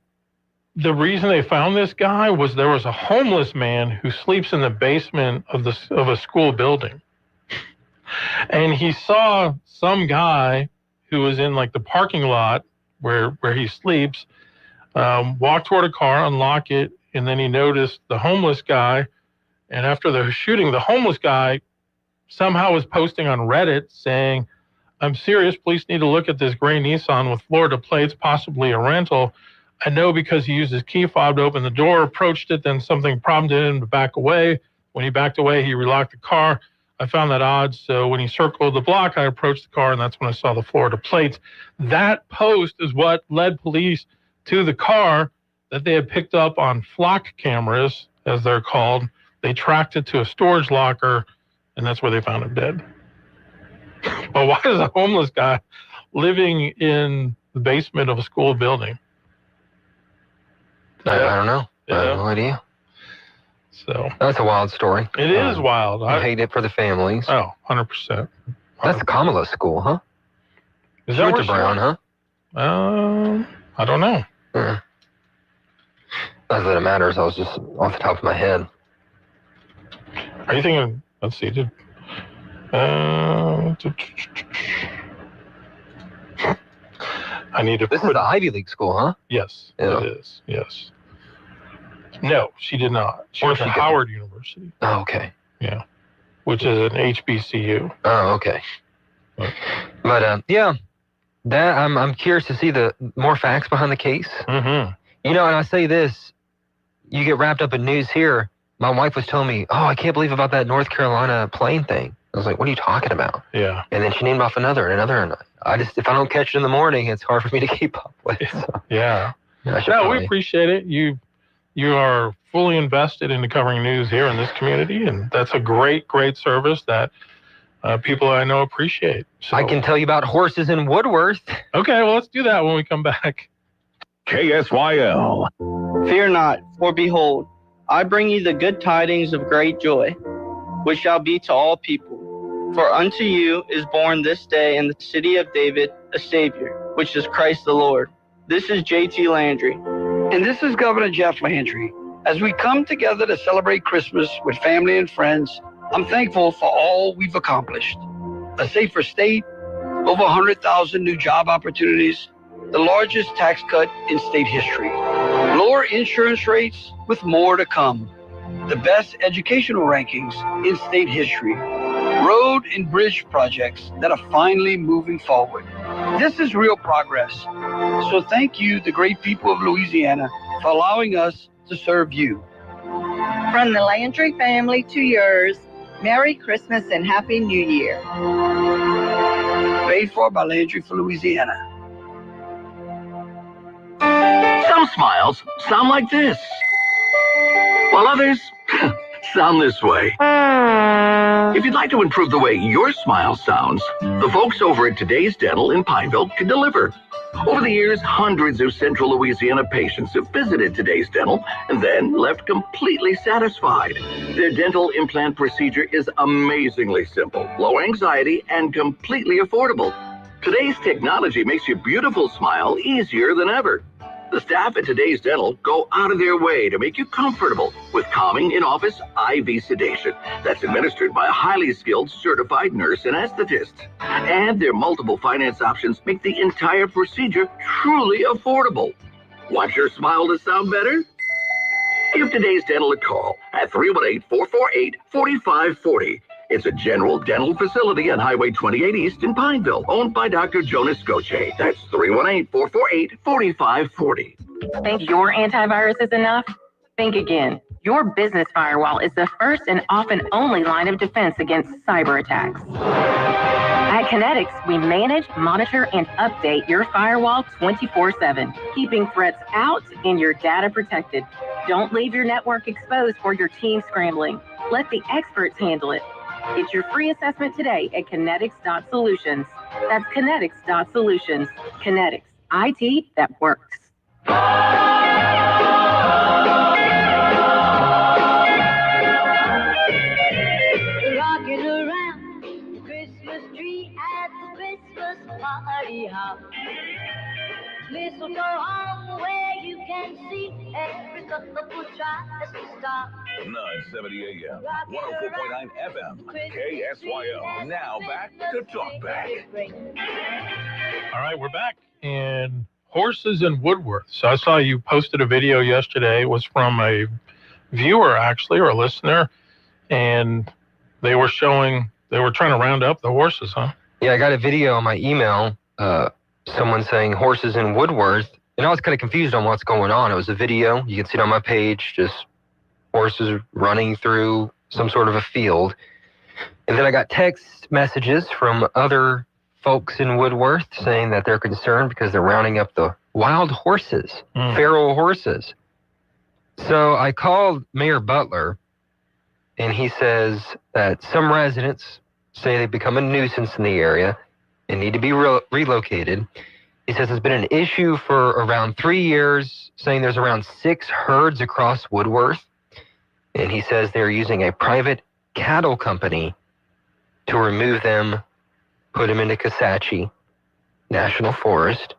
the reason they found this guy was there was a homeless man who sleeps in the basement of a school building. And he saw some guy who was in like the parking lot where he sleeps, walk toward a car, unlock it, and then he noticed the homeless guy. And after the shooting, the homeless guy somehow was posting on Reddit saying, "I'm serious, police need to look at this gray Nissan with Florida plates, possibly a rental. I know because he used his key fob to open the door, approached it, then something prompted him to back away. When he backed away, he relocked the car. I found that odd, so when he circled the block, I approached the car, and that's when I saw the Florida plates." That post is what led police to the car that they had picked up on flock cameras, as they're called. They tracked it to a storage locker, and that's where they found him dead. But why is a homeless guy living in the basement of a school building? I don't know. I have no idea. So that's a wild story. It is wild. I hate it for the families. Oh, 100%. That's Kamala's school, huh? Is She that went where to Brown, huh? I don't know. Not that it matters. I was just off the top of my head. Are you thinking? Let's see. I need to. This is the Ivy League school, huh? Yes, Yeah. it is. Yes. No, she did not. She went to Howard University. Oh, okay. Yeah, which is an HBCU. Oh, okay. But yeah, that I'm curious to see the more facts behind the case. Mm-hmm. You know, and I say this, you get wrapped up in news here. My wife was telling me, "Oh, I can't believe about that North Carolina plane thing." I was like, "What are you talking about?" Yeah. And then she named off another and another, and if I don't catch it in the morning, it's hard for me to keep up with. So. Yeah. I should No, probably- we appreciate it. You are fully invested into covering news here in this community, and that's a great service that people I know appreciate. So. I can tell you about horses in Woodworth. Okay, well, let's do that when we come back. KSYL. Fear not, for behold, I bring you the good tidings of great joy, which shall be to all people. For unto you is born this day in the city of David a Savior, which is Christ the Lord. This is J.T. Landry. And this is Governor Jeff Landry. As we come together to celebrate Christmas with family and friends, I'm thankful for all we've accomplished. A safer state, over 100,000 new job opportunities, the largest tax cut in state history, lower insurance rates with more to come, the best educational rankings in state history, road and bridge projects that are finally moving forward. This is real progress. So thank you, the great people of Louisiana, for allowing us to serve you. From the Landry family to yours, Merry Christmas and Happy New Year. Paid for by Landry for Louisiana. Some smiles sound like this, while others sound this way. If you'd like to improve the way your smile sounds, the folks over at Today's Dental in Pineville can deliver. Over the years, hundreds of Central Louisiana patients have visited Today's Dental and then left completely satisfied. Their dental implant procedure is amazingly simple, low anxiety, and completely affordable. Today's technology makes your beautiful smile easier than ever. The staff at Today's Dental go out of their way to make you comfortable with calming in-office IV sedation that's administered by a highly skilled certified nurse anesthetist. And their multiple finance options make the entire procedure truly affordable. Want your smile to sound better? Give today's dental a call at 318-448-4540. It's a general dental facility on Highway 28 East in Pineville, owned by Dr. Jonas Scoche. That's 318-448-4540. Think your antivirus is enough? Think again. Your business firewall is the first and often only line of defense against cyber attacks. At Kinetics, we manage, monitor, and update your firewall 24/7, keeping threats out and your data protected. Don't leave your network exposed for your team scrambling. Let the experts handle it. Get your free assessment today at kinetics.solutions. That's kinetics.solutions. Kinetics, IT that works. Rocking around the Christmas tree at the Christmas party hop. Mistletoe hung where you can see every couple tries to stop. 970 AM, 104.9 FM, KSYL. Now back to Talk Back. All right, we're back. And horses in Woodworth. So I saw you posted a video yesterday. It was from a viewer, actually, or a listener. And they were trying to round up the horses, huh? Yeah, I got a video on my email. Someone saying horses in Woodworth. And I was kind of confused on what's going on. It was a video. You can see it on my page, just horses running through some sort of a field. And then I got text messages from other folks in Woodworth saying that they're concerned because they're rounding up the wild horses, feral horses. So I called Mayor Butler, and he says that some residents say they've become a nuisance in the area and need to be relocated. He says it's been an issue for around 3 years, saying there's around 6 herds across Woodworth. And he says they're using a private cattle company to remove them, put them into Kisatchie National Forest.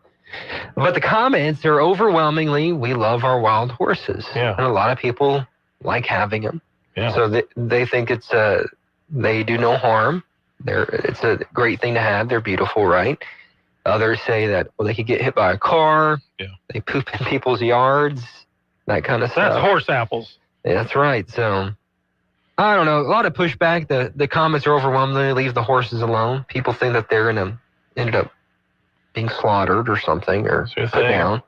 But the comments are overwhelmingly, we love our wild horses. Yeah. And a lot of people like having them. Yeah. So they think they do no harm. It's a great thing to have. They're beautiful, right? Others say that, well, they could get hit by a car. Yeah. They poop in people's yards, that kind of stuff. That's horse apples. Yeah, that's right. So, I don't know. A lot of pushback. The comments are overwhelmingly leave the horses alone. People think that they're going to end up being slaughtered or something or put down.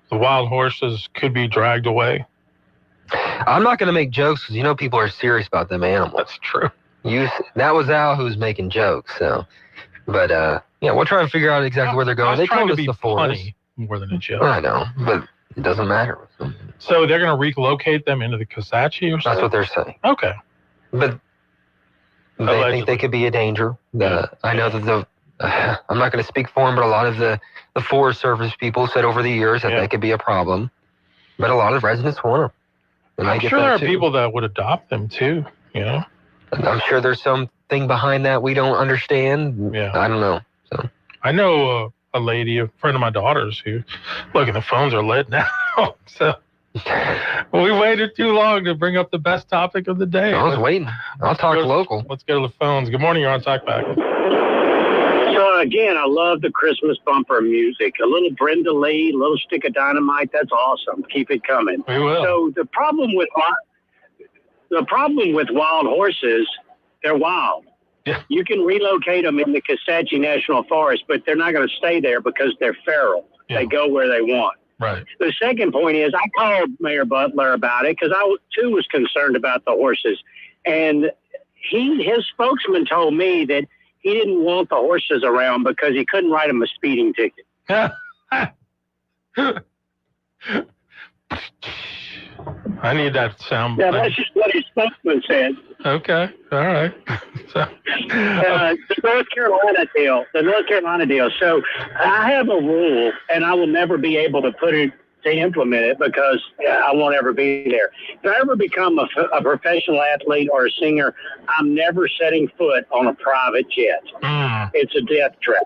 The wild horses could be dragged away. I'm not going to make jokes because people are serious about them animals. That's true. That was Al who's making jokes. So, but we'll try and figure out exactly where they're going. They told us the forest. Funny more than a joke. I know, but it doesn't matter. So they're going to relocate them into the Kisatchie or something? That's what they're saying. Okay. But they think they could be a danger. I know that I'm not going to speak for them, but a lot of the Forest Service people said over the years that they could be a problem. But a lot of residents want them. And I'm sure there are people that would adopt them too, I'm sure there's something behind that we don't understand. Yeah. I don't know. So I know a lady, a friend of my daughter's who, look, the phones are lit now. So we waited too long to bring up the best topic of the day. I was waiting. I'll talk local. Let's go to the phones. Good morning. You're on Talkback. So again, I love the Christmas bumper music. A little Brenda Lee, a little stick of dynamite. That's awesome. Keep it coming. We will. So the problem with wild horses, they're wild. Yeah. You can relocate them in the Kisatchie National Forest, but they're not going to stay there because they're feral. Yeah. They go where they want. Right. The second point is I called Mayor Butler about it because I, too, was concerned about the horses. And his spokesman told me that he didn't want the horses around because he couldn't write them a speeding ticket. I need that sound. Yeah, that's just what his spokesman said. Okay. All right. The North Carolina deal. So I have a rule, and I will never be able to implement it because I won't ever be there. If I ever become a professional athlete or a singer, I'm never setting foot on a private jet. it's a death trap.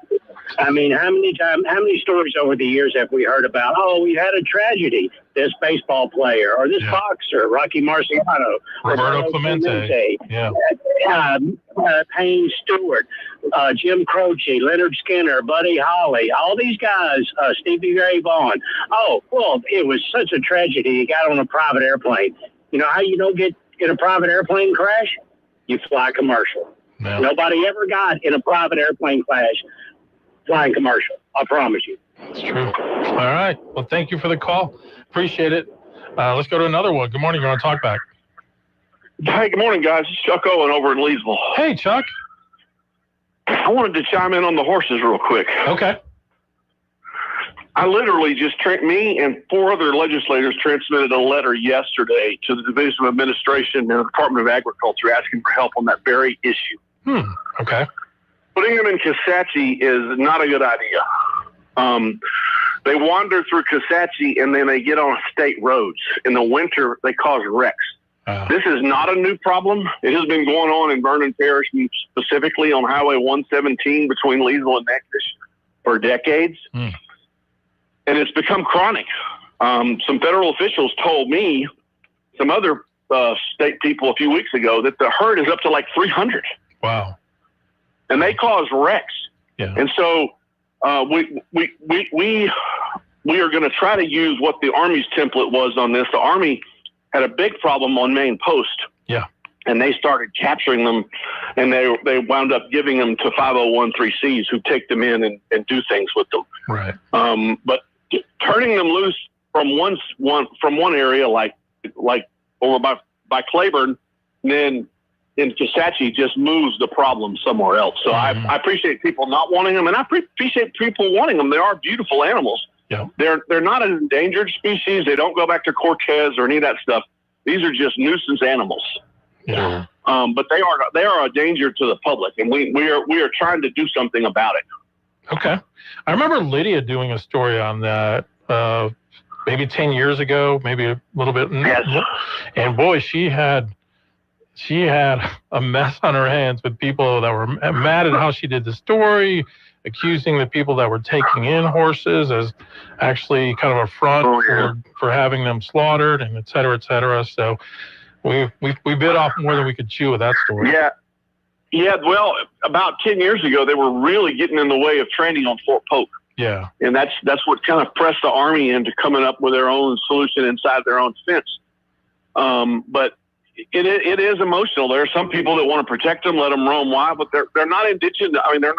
I mean, how many stories over the years have we heard about, oh, we had a tragedy, this baseball player or this boxer, Rocky Marciano, Roberto Clemente. Yeah. Payne Stewart, Jim Croce, Leonard Skinner, Buddy Holly, all these guys, Stevie Ray Vaughan. Oh, well, it was such a tragedy. He got on a private airplane. You know how you don't get in a private airplane crash? You fly commercial. Yeah. Nobody ever got in a private airplane crash flying commercial. I promise you. It's true. All right. Well, thank you for the call. Appreciate it. Let's go to another one. Good morning. You're on Talkback. Hey, good morning, guys. It's Chuck Owen over in Leesville. Hey, Chuck. I wanted to chime in on the horses real quick. Okay. I literally just, me and 4 other legislators transmitted a letter yesterday to the Division of Administration and the Department of Agriculture asking for help on that very issue. Okay. Putting them in Kisatchie is not a good idea. They wander through Kisatchie and then they get on state roads. In the winter, they cause wrecks. This is not a new problem. It has been going on in Vernon Parish, specifically on Highway 117 between Leesville and Natchitoches for decades. And it's become chronic. Some federal officials told me, some other state people a few weeks ago, that the herd is up to like 300. Wow. And they cause wrecks. Yeah. And so we are going to try to use what the Army's template was on this. The Army had a big problem on Main Post. Yeah. And they started capturing them, and they wound up giving them to 5013Cs who take them in and do things with them. Right. But turning them loose from one area like over by Claiborne, and then in Kisatchie just moves the problem somewhere else. So I appreciate people not wanting them, and I appreciate people wanting them. They are beautiful animals. Yeah. They're not an endangered species. They don't go back to Cortez or any of that stuff. These are just nuisance animals. Yeah. But they are a danger to the public, and we are trying to do something about it. Okay. I remember Lydia doing a story on that maybe 10 years ago, maybe a little bit. Yes. And boy, she had a mess on her hands with people that were mad at how she did the story, accusing the people that were taking in horses as actually kind of a front for having them slaughtered, and et cetera, et cetera. So we bit off more than we could chew with that story. Yeah. Yeah, well, about 10 years ago, they were really getting in the way of training on Fort Polk. Yeah. And that's what kind of pressed the Army into coming up with their own solution inside their own fence. But it is emotional. There are some people that want to protect them, let them roam wild, but they're not indigenous. I mean, they're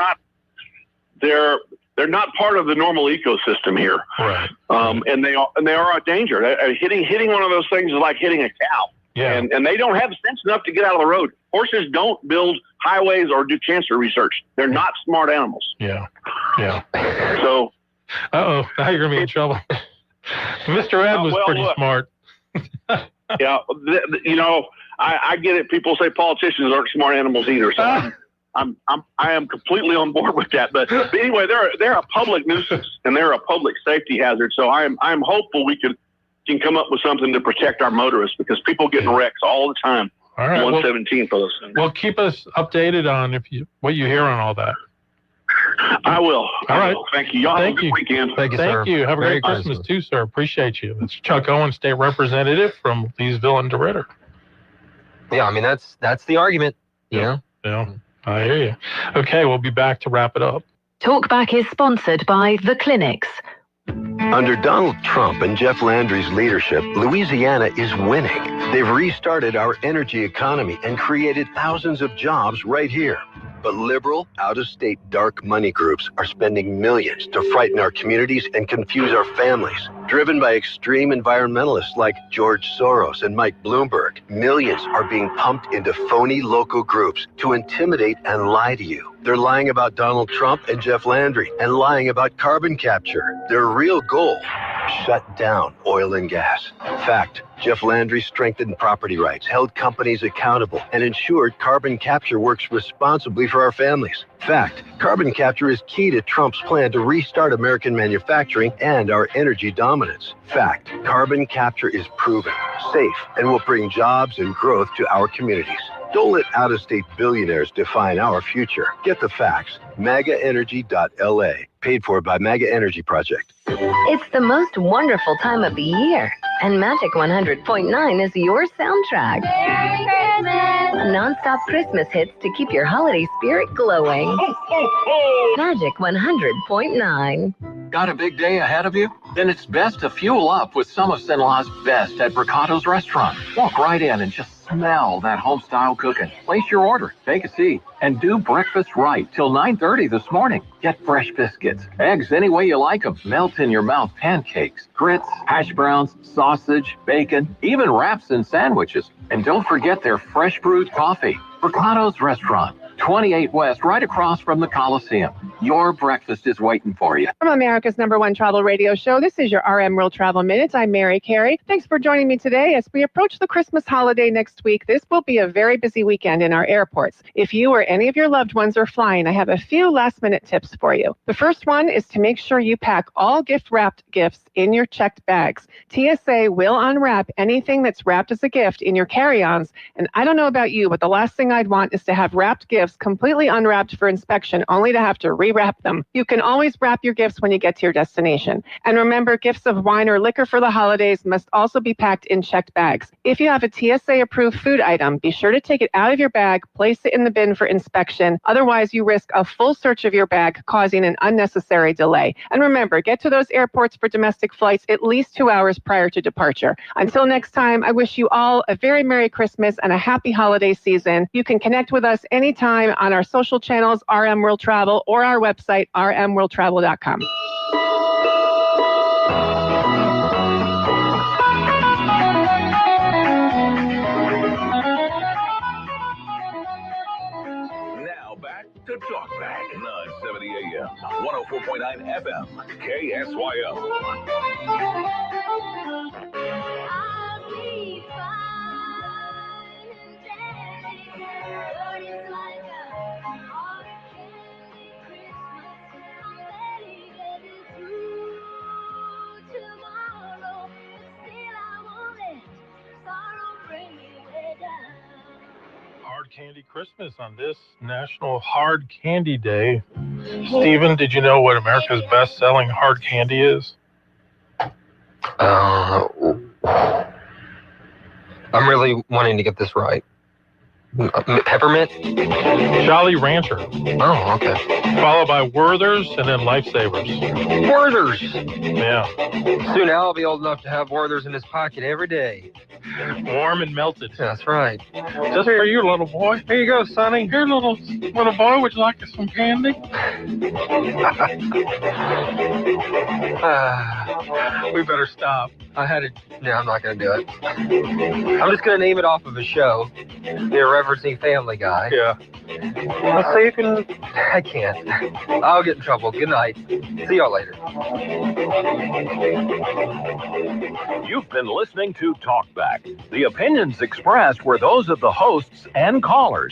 not part of the normal ecosystem here. Right. And they are a danger. Hitting one of those things is like hitting a cow. Yeah. And they don't have sense enough to get out of the road. Horses don't build highways or do cancer research. They're not smart animals. Yeah. Yeah. So. Uh-oh. Now you're going to be in trouble. Mr. Ed was pretty smart. Yeah. I get it. People say politicians aren't smart animals either. So I am completely on board with that. But anyway, they're a public nuisance and they're a public safety hazard. So I'm hopeful we can come up with something to protect our motorists, because people get in wrecks all the time. All right. 117 for those things. Well, keep us updated on what you hear on all that. I will. All right. Thank you. Y'all have a good weekend. Thank you. Have a great Christmas too, sir. Appreciate you. It's Chuck Owen, state representative from Leesville and DeRidder. Yeah, I mean, that's the argument, you know? Yeah, I hear you. Okay, we'll be back to wrap it up. Talkback is sponsored by The Clinics. Under Donald Trump and Jeff Landry's leadership, Louisiana is winning. They've restarted our energy economy and created thousands of jobs right here. But liberal, out-of-state dark money groups are spending millions to frighten our communities and confuse our families. Driven by extreme environmentalists like George Soros and Mike Bloomberg, millions are being pumped into phony local groups to intimidate and lie to you. They're lying about Donald Trump and Jeff Landry and lying about carbon capture. Their real goal: shut down oil and gas. Fact: Jeff Landry strengthened property rights, held companies accountable, and ensured carbon capture works responsibly for our families. Fact: carbon capture is key to Trump's plan to restart American manufacturing and our energy dominance. Fact: carbon capture is proven, safe, and will bring jobs and growth to our communities. Don't let out-of-state billionaires define our future. Get the facts. MAGAenergy.la. Paid for by MAGA Energy Project. It's the most wonderful time of the year, and Magic 100.9 is your soundtrack. Merry Christmas! Non-stop Christmas hits to keep your holiday spirit glowing. Ho, ho, ho! Magic 100.9. Got a big day ahead of you? Then it's best to fuel up with some of Sinla's best at Bricato's restaurant. Walk right in and just smell that home-style cooking. Place your order, take a seat, and do breakfast right till 9:30 this morning. Get fresh biscuits, eggs any way you like them, melt-in-your-mouth pancakes, grits, hash browns, sausage, bacon, even wraps and sandwiches. And don't forget their fresh brewed coffee. Bricato's restaurant. 28 West, right across from the Coliseum. Your breakfast is waiting for you. From America's #1 travel radio show, this is your RM World Travel Minute. I'm Mary Carey. Thanks for joining me today. As we approach the Christmas holiday next week, this will be a very busy weekend in our airports. If you or any of your loved ones are flying, I have a few last-minute tips for you. The first one is to make sure you pack all gift-wrapped gifts in your checked bags. TSA will unwrap anything that's wrapped as a gift in your carry-ons, and I don't know about you, but the last thing I'd want is to have wrapped gifts completely unwrapped for inspection, only to have to rewrap them. You can always wrap your gifts when you get to your destination. And remember, gifts of wine or liquor for the holidays must also be packed in checked bags. If you have a TSA-approved food item, be sure to take it out of your bag, place it in the bin for inspection. Otherwise, you risk a full search of your bag, causing an unnecessary delay. And remember, get to those airports for domestic flights at least 2 hours prior to departure. Until next time, I wish you all a very Merry Christmas and a happy holiday season. You can connect with us anytime on our social channels, RM World Travel, or our website, rmworldtravel.com. Now back to Talkback, 970 AM, 104.9 FM, KSYO. Hard Candy Christmas on this National Hard Candy Day. Stephen, did you know what America's best-selling hard candy is? I'm really wanting to get this right. Peppermint? Jolly Rancher. Oh, okay. Followed by Werther's and then Lifesavers. Werther's! Yeah. Soon Al will be old enough to have Werther's in his pocket every day. Warm and melted. That's right. Just for you, little boy. Here you go, Sonny. Here, little boy, would you like some candy? We better stop. I had it. No, I'm not going to do it. I'm just going to name it off of a show. They're referencing Family Guy. Yeah. Let's see if you can. I can't. I'll get in trouble. Good night. See y'all later. You've been listening to Talkback. The opinions expressed were those of the hosts and callers.